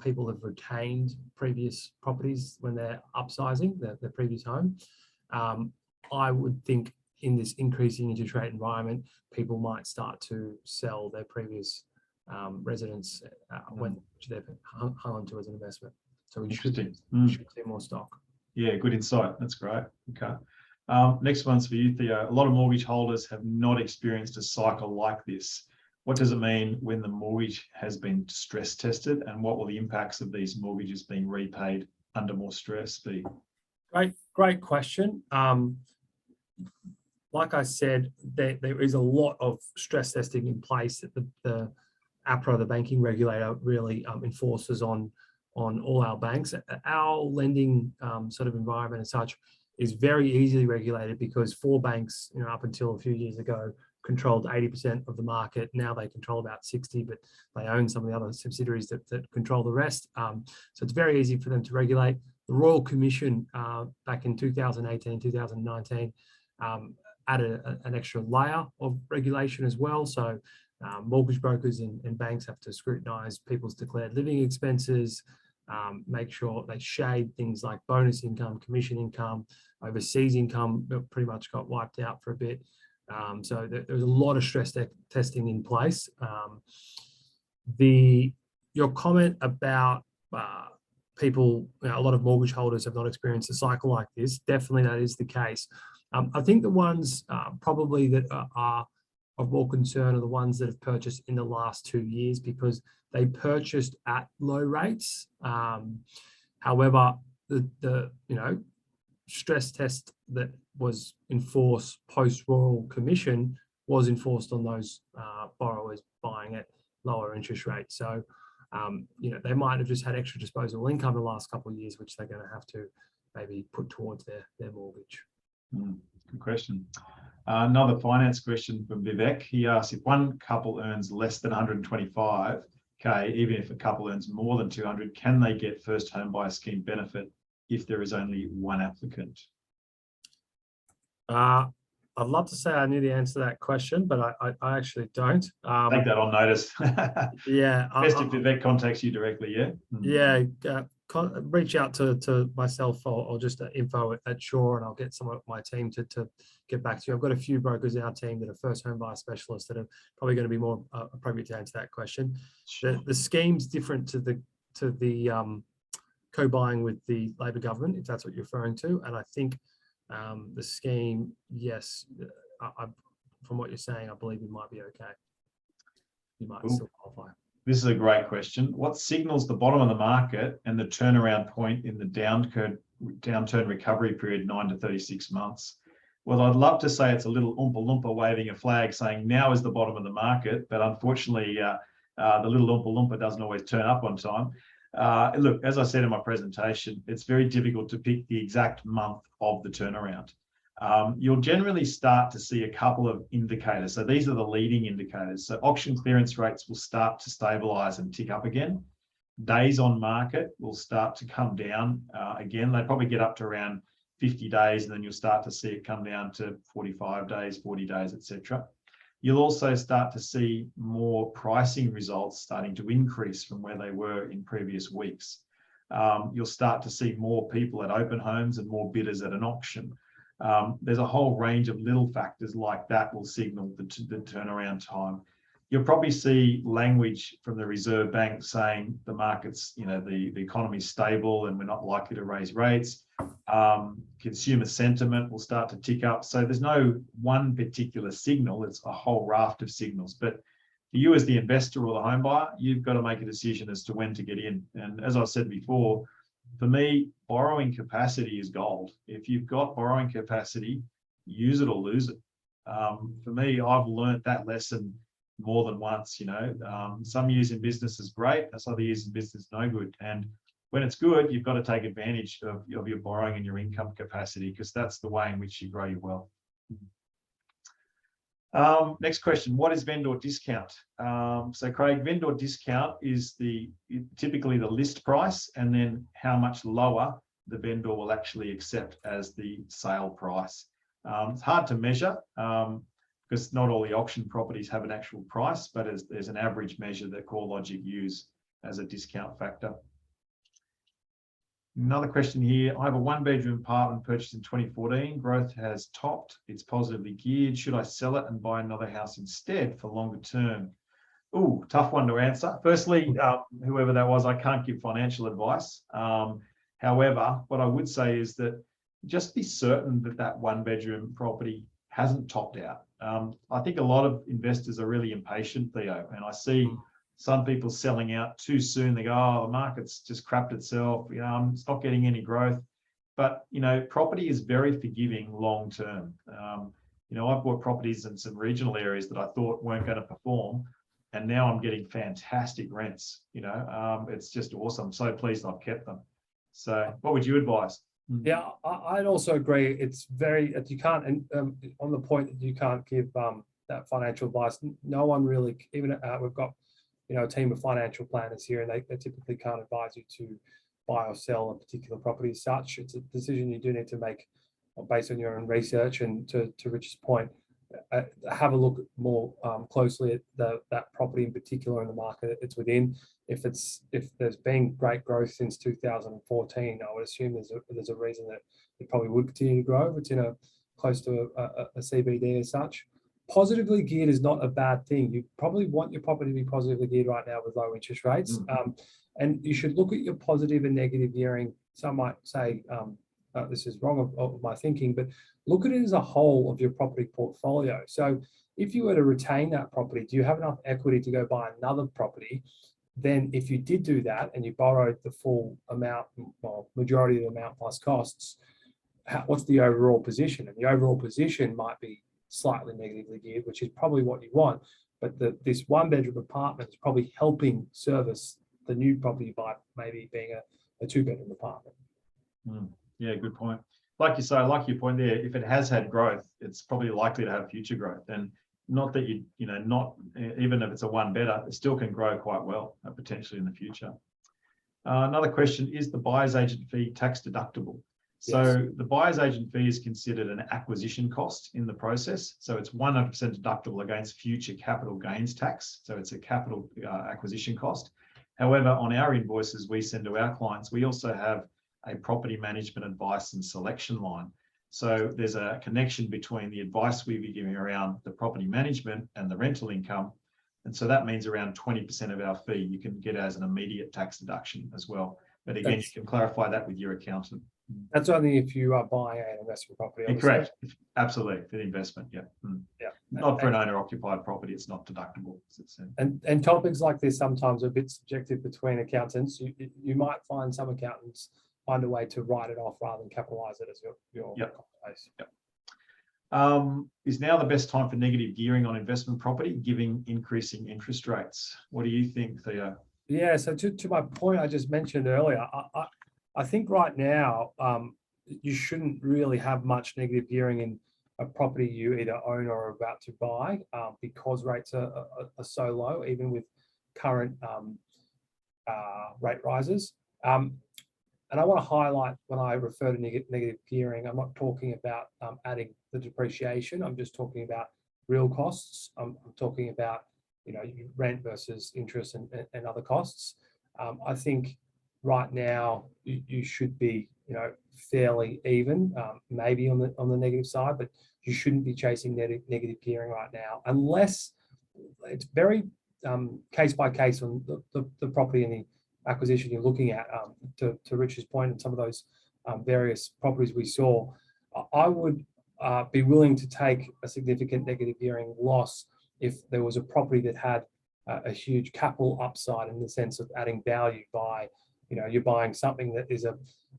People have retained previous properties when they're upsizing their previous home. I would think in this increasing interest rate environment, people might start to sell their previous residence which they've hung onto as an investment. So we should see more stock. Yeah, good insight. That's great. Okay. Next one's for you, Theo. A lot of mortgage holders have not experienced a cycle like this. What does it mean when the mortgage has been stress tested, and what will the impacts of these mortgages being repaid under more stress be? Great question. like I said, there is a lot of stress testing in place that the APRA, the banking regulator, really enforces on all our banks. Our lending sort of environment and such is very easily regulated because 4 banks, up until a few years ago, controlled 80% of the market. Now they control about 60, but they own some of the other subsidiaries that control the rest. So it's very easy for them to regulate. The Royal Commission back in 2018, 2019 added an extra layer of regulation as well. So mortgage brokers and banks have to scrutinise people's declared living expenses, make sure they shade things like bonus income, commission income, overseas income pretty much got wiped out for a bit. So there's a lot of stress testing in place. Your comment about people, a lot of mortgage holders have not experienced a cycle like this, definitely that is the case. I think the ones probably that are of more concern are the ones that have purchased in the last 2 years because they purchased at low rates. However, the stress test that was enforced post Royal Commission was enforced on those borrowers buying at lower interest rates. So they might have just had extra disposable income the last couple of years, which they're going to have to maybe put towards their mortgage. Good question. Another finance question from Vivek. He asks, if one couple earns less than 125K, even if a couple earns more than 200, can they get first home buyer scheme benefit if there is only one applicant? I'd love to say I knew the answer to that question, but I actually don't. Take that on notice. Yeah. Best if Vivek contacts you directly, yeah? Yeah. Reach out to myself or just info at Shaw, and I'll get someone of my team to get back to you. I've got a few brokers in our team that are first home buyer specialists that are probably going to be more appropriate to answer that question. Sure. The scheme's different to the co-buying with the Labor government, if that's what you're referring to. And I think the scheme, yes, from what you're saying, I believe it might be okay. You might still qualify. This is a great question. What signals the bottom of the market and the turnaround point in the downturn recovery period, 9 to 36 months? Well, I'd love to say it's a little Oompa Loompa waving a flag saying now is the bottom of the market, but unfortunately, the little Oompa Loompa doesn't always turn up on time. Look, as I said in my presentation, it's very difficult to pick the exact month of the turnaround. You'll generally start to see a couple of indicators. So these are the leading indicators. So auction clearance rates will start to stabilize and tick up again. Days on market will start to come down again. They probably get up to around 50 days, and then you'll start to see it come down to 45 days, 40 days, etc. You'll also start to see more pricing results starting to increase from where they were in previous weeks. You'll start to see more people at open homes and more bidders at an auction. There's a whole range of little factors like that will signal the turnaround time. You'll probably see language from the Reserve Bank saying the market's, the economy's stable and we're not likely to raise rates. Consumer sentiment will start to tick up. So there's no one particular signal, it's a whole raft of signals. But for you as the investor or the home buyer, you've got to make a decision as to when to get in. And as I said before, for me, borrowing capacity is gold. If you've got borrowing capacity, use it or lose it. For me, I've learned that lesson more than once. Some years in business is great, some other years in business no good. And when it's good, you've got to take advantage of your borrowing and your income capacity, because that's the way in which you grow your wealth. Next question, what is vendor discount? So Craig, vendor discount is typically the list price and then how much lower the vendor will actually accept as the sale price. It's hard to measure because not all the auction properties have an actual price, but there's an average measure that CoreLogic use as a discount factor. Another question here. I have a 1-bedroom apartment purchased in 2014. Growth has topped. It's positively geared. Should I sell it and buy another house instead for longer term? Ooh, tough one to answer. Firstly, whoever that was, I can't give financial advice. However, what I would say is that just be certain that that 1-bedroom property hasn't topped out. I think a lot of investors are really impatient, Theo, and I see some people selling out too soon. They go, oh, the market's just crapped itself. It's not getting any growth. But, property is very forgiving long term. You know, I've bought properties in some regional areas that I thought weren't going to perform, and now I'm getting fantastic rents. You know, it's just awesome. I'm so pleased I've kept them. So what would you advise? Yeah, I'd also agree. It's very, you can't, and on the point that you can't give that financial advice, no one really, even we've got, you know, a team of financial planners here, and they typically can't advise you to buy or sell a particular property as such. It's a decision you do need to make based on your own research. And to Rich's point, have a look more closely at that property in particular in the market it's within. If there's been great growth since 2014, I would assume there's a reason that it probably would continue to grow if it's in close to a CBD as such. Positively geared is not a bad thing. You probably want your property to be positively geared right now with low interest rates. And you should look at your positive and negative gearing. Some might say this is wrong of my thinking, but look at it as a whole of your property portfolio. So if you were to retain that property, do you have enough equity to go buy another property? Then if you did do that and you borrowed the full amount, well, majority of the amount plus costs, what's the overall position? And the overall position might be slightly negatively geared, which is probably what you want. But this one-bedroom apartment is probably helping service the new property you buy, maybe being a two-bedroom apartment. Yeah, good point. Like you say, I like your point there. If it has had growth, it's probably likely to have future growth. And not that not even if it's a one better, it still can grow quite well potentially in the future. Another question, is the buyer's agent fee tax deductible? So Yes. The buyer's agent fee is considered an acquisition cost in the process. So it's 100% deductible against future capital gains tax. So it's a capital acquisition cost. However, on our invoices we send to our clients, we also have a property management advice and selection line. So there's a connection between the advice we'll be giving around the property management and the rental income. And so that means around 20% of our fee you can get as an immediate tax deduction as well. But again, you can clarify that with your accountant. That's only if you are buying an investment property. Obviously. Correct. Absolutely. For the investment. Yeah. Yeah. Not for an owner occupied property. It's not deductible. And topics like this sometimes are a bit subjective between accountants. You might find some accountants find a way to write it off rather than capitalize it as your base. Is now the best time for negative gearing on investment property, given increasing interest rates? What do you think, Theo? Yeah, so to my point I just mentioned earlier, I think right now you shouldn't really have much negative gearing in a property you either own or are about to buy because rates are so low, even with current rate rises. And I want to highlight, when I refer to negative gearing, I'm not talking about adding the depreciation. I'm just talking about real costs. I'm talking about, rent versus interest and other costs. I think right now you should be, fairly even, maybe on the negative side, but you shouldn't be chasing negative gearing right now, unless it's very case by case on the property and the acquisition you're looking at. To Rich's point, and some of those various properties we saw, I would be willing to take a significant negative gearing loss if there was a property that had a huge capital upside in the sense of adding value by, you're buying something that is a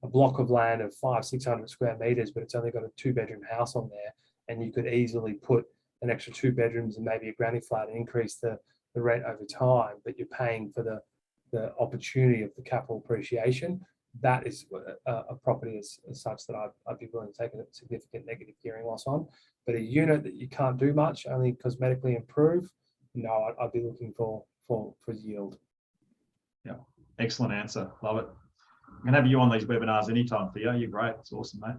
block of land of 500-600 square meters, but it's only got a 2-bedroom house on there, and you could easily put an extra 2 bedrooms and maybe a granny flat and increase the rent over time, but you're paying for the opportunity of the capital appreciation. That is a property as such that I'd be willing to take a significant negative gearing loss on. But a unit that you can't do much, only cosmetically improve, no, I'd be looking for yield. Yeah, excellent answer. Love it. I'm going to have you on these webinars anytime, Theo. You're great. It's awesome, mate.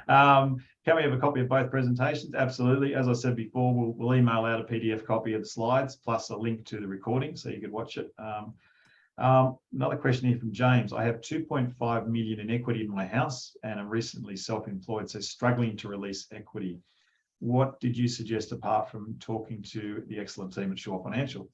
Can we have a copy of both presentations? Absolutely. As I said before, we'll email out a PDF copy of the slides plus a link to the recording so you can watch it. Another question here from James. I have 2.5 million in equity in my house and I'm recently self-employed, so struggling to release equity. What did you suggest apart from talking to the excellent team at Shaw Financial?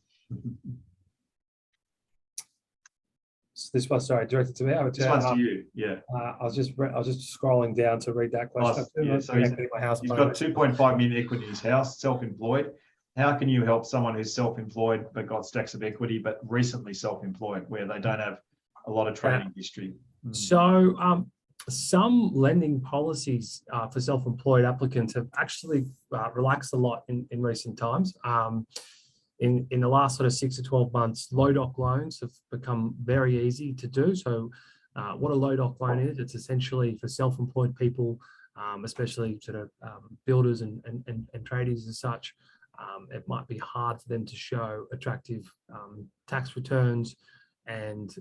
This was, sorry, directed to me. This one's to you, yeah. I was just scrolling down to read that question. So he's got 2.5 million equity in his house, self-employed. How can you help someone who's self-employed but got stacks of equity but recently self-employed where they don't have a lot of trading history? So some lending policies for self-employed applicants have actually relaxed a lot in recent times. In the last sort of 6 to 12 months, low doc loans have become very easy to do. So what a low doc loan is, it's essentially for self-employed people, especially sort of builders and tradies and such. It might be hard for them to show attractive tax returns, and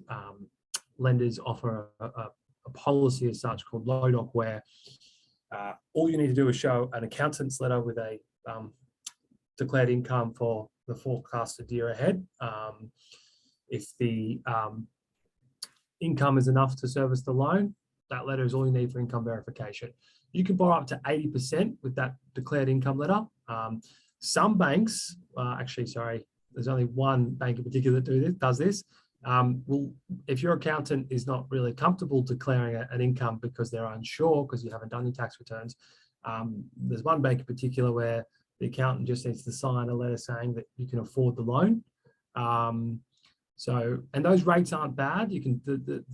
lenders offer a policy as such called low doc, where all you need to do is show an accountant's letter with a declared income for the forecasted year ahead. If the income is enough to service the loan, that letter is all you need for income verification. You can borrow up to 80% with that declared income letter. Some banks, there's only one bank in particular that does this. If your accountant is not really comfortable declaring an income because they're unsure because you haven't done your tax returns, there's one bank in particular where the accountant just needs to sign a letter saying that you can afford the loan. And those rates aren't bad. You can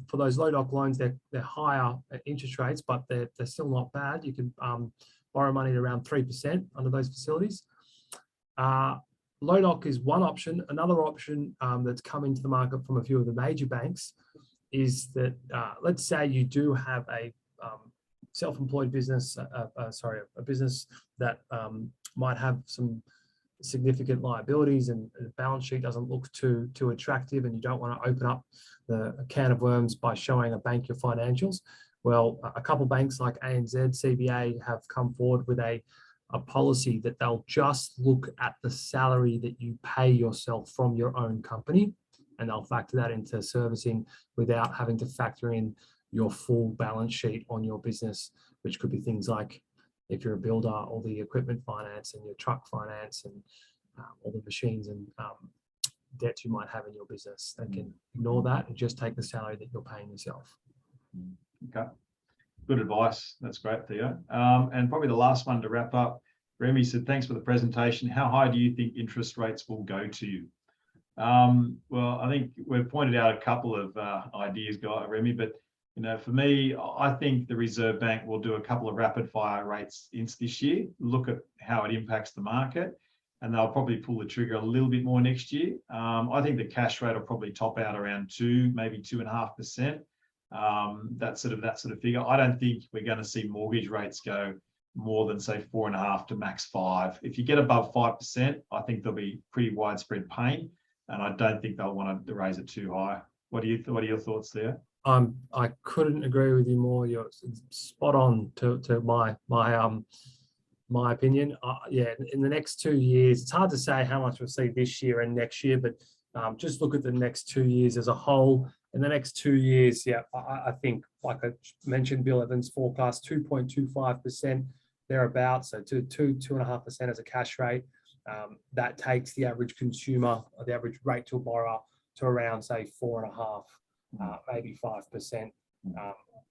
for those low doc loans, they're higher interest rates, but they're still not bad. You can borrow money at around 3% under those facilities. Low doc is one option. Another option that's come into the market from a few of the major banks is that let's say you do have a self-employed business, a business that might have some significant liabilities and the balance sheet doesn't look too attractive, and you don't want to open up a can of worms by showing a bank your financials. Well, a couple of banks like ANZ, CBA have come forward with a policy that they'll just look at the salary that you pay yourself from your own company, and they'll factor that into servicing without having to factor in your full balance sheet on your business, which could be things like, if you're a builder, all the equipment finance and your truck finance and all the machines and debts you might have in your business. They can ignore that and just take the salary that you're paying yourself. Okay, good advice. That's great, Theo. And probably the last one to wrap up. Remy said, thanks for the presentation. How high do you think interest rates will go to? Well, I think we've pointed out a couple of ideas, Remy, but for me, I think the Reserve Bank will do a couple of rapid fire rates this year, look at how it impacts the market, and they'll probably pull the trigger a little bit more next year. I think the cash rate will probably top out around 2%, maybe 2.5%. That sort of figure. I don't think we're going to see mortgage rates go more than say 4.5% to max 5%. If you get above 5%, I think there'll be pretty widespread pain, and I don't think they'll want to raise it too high. What are your thoughts there? I couldn't agree with you more. You're spot on to my opinion. In the next 2 years, it's hard to say how much we'll see this year and next year, but just look at the next 2 years as a whole. In the next 2 years, I think, like I mentioned, Bill Evans' forecast 2.25% thereabouts, so 2.5% as a cash rate. That takes the average consumer, or the average rate to a borrower, to around say 4.5%. Maybe 5%.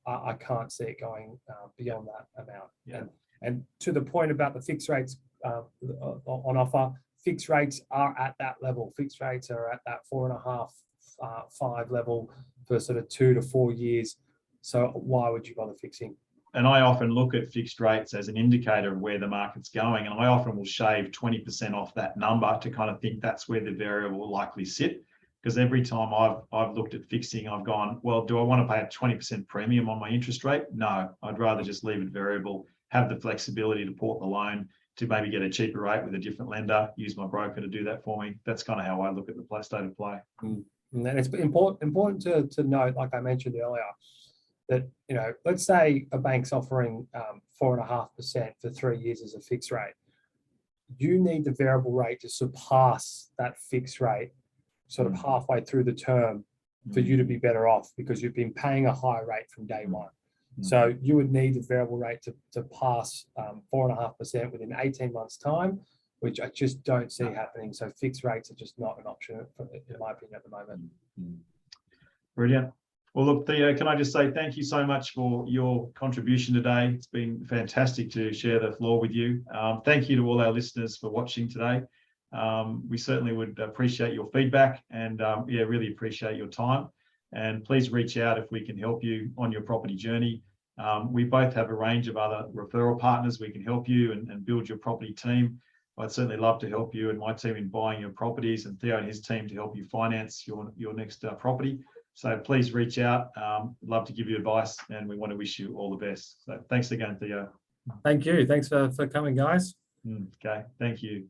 I can't see it going beyond that amount. Yeah. And to the point about the fixed rates on offer, fixed rates are at that level. Fixed rates are at that 4.5%, 5% level for sort of 2 to 4 years. So why would you bother fixing? And I often look at fixed rates as an indicator of where the market's going, and I often will shave 20% off that number to kind of think that's where the variable will likely sit. Because every time I've looked at fixing, I've gone, well, do I want to pay a 20% premium on my interest rate? No, I'd rather just leave it variable, have the flexibility to port the loan, to maybe get a cheaper rate with a different lender, use my broker to do that for me. That's kind of how I look at the state of play. And it's important to note, like I mentioned earlier, that let's say a bank's offering 4.5% for 3 years as a fixed rate. You need the variable rate to surpass that fixed rate sort of halfway through the term for you to be better off, because you've been paying a high rate from day one. So you would need the variable rate to pass 4.5% within 18 months' time, which I just don't see happening. So fixed rates are just not an option, in my opinion, at the moment. Brilliant. Well, look, Theo, can I just say thank you so much for your contribution today. It's been fantastic to share the floor with you. Thank you to all our listeners for watching today. We certainly would appreciate your feedback, and really appreciate your time. And please reach out if we can help you on your property journey. We both have a range of other referral partners. We can help you and build your property team. I'd certainly love to help you and my team in buying your properties, and Theo and his team to help you finance your next property. So please reach out. Love to give you advice, and we want to wish you all the best. So thanks again, Theo. Thank you. Thanks for coming, guys. Okay, thank you.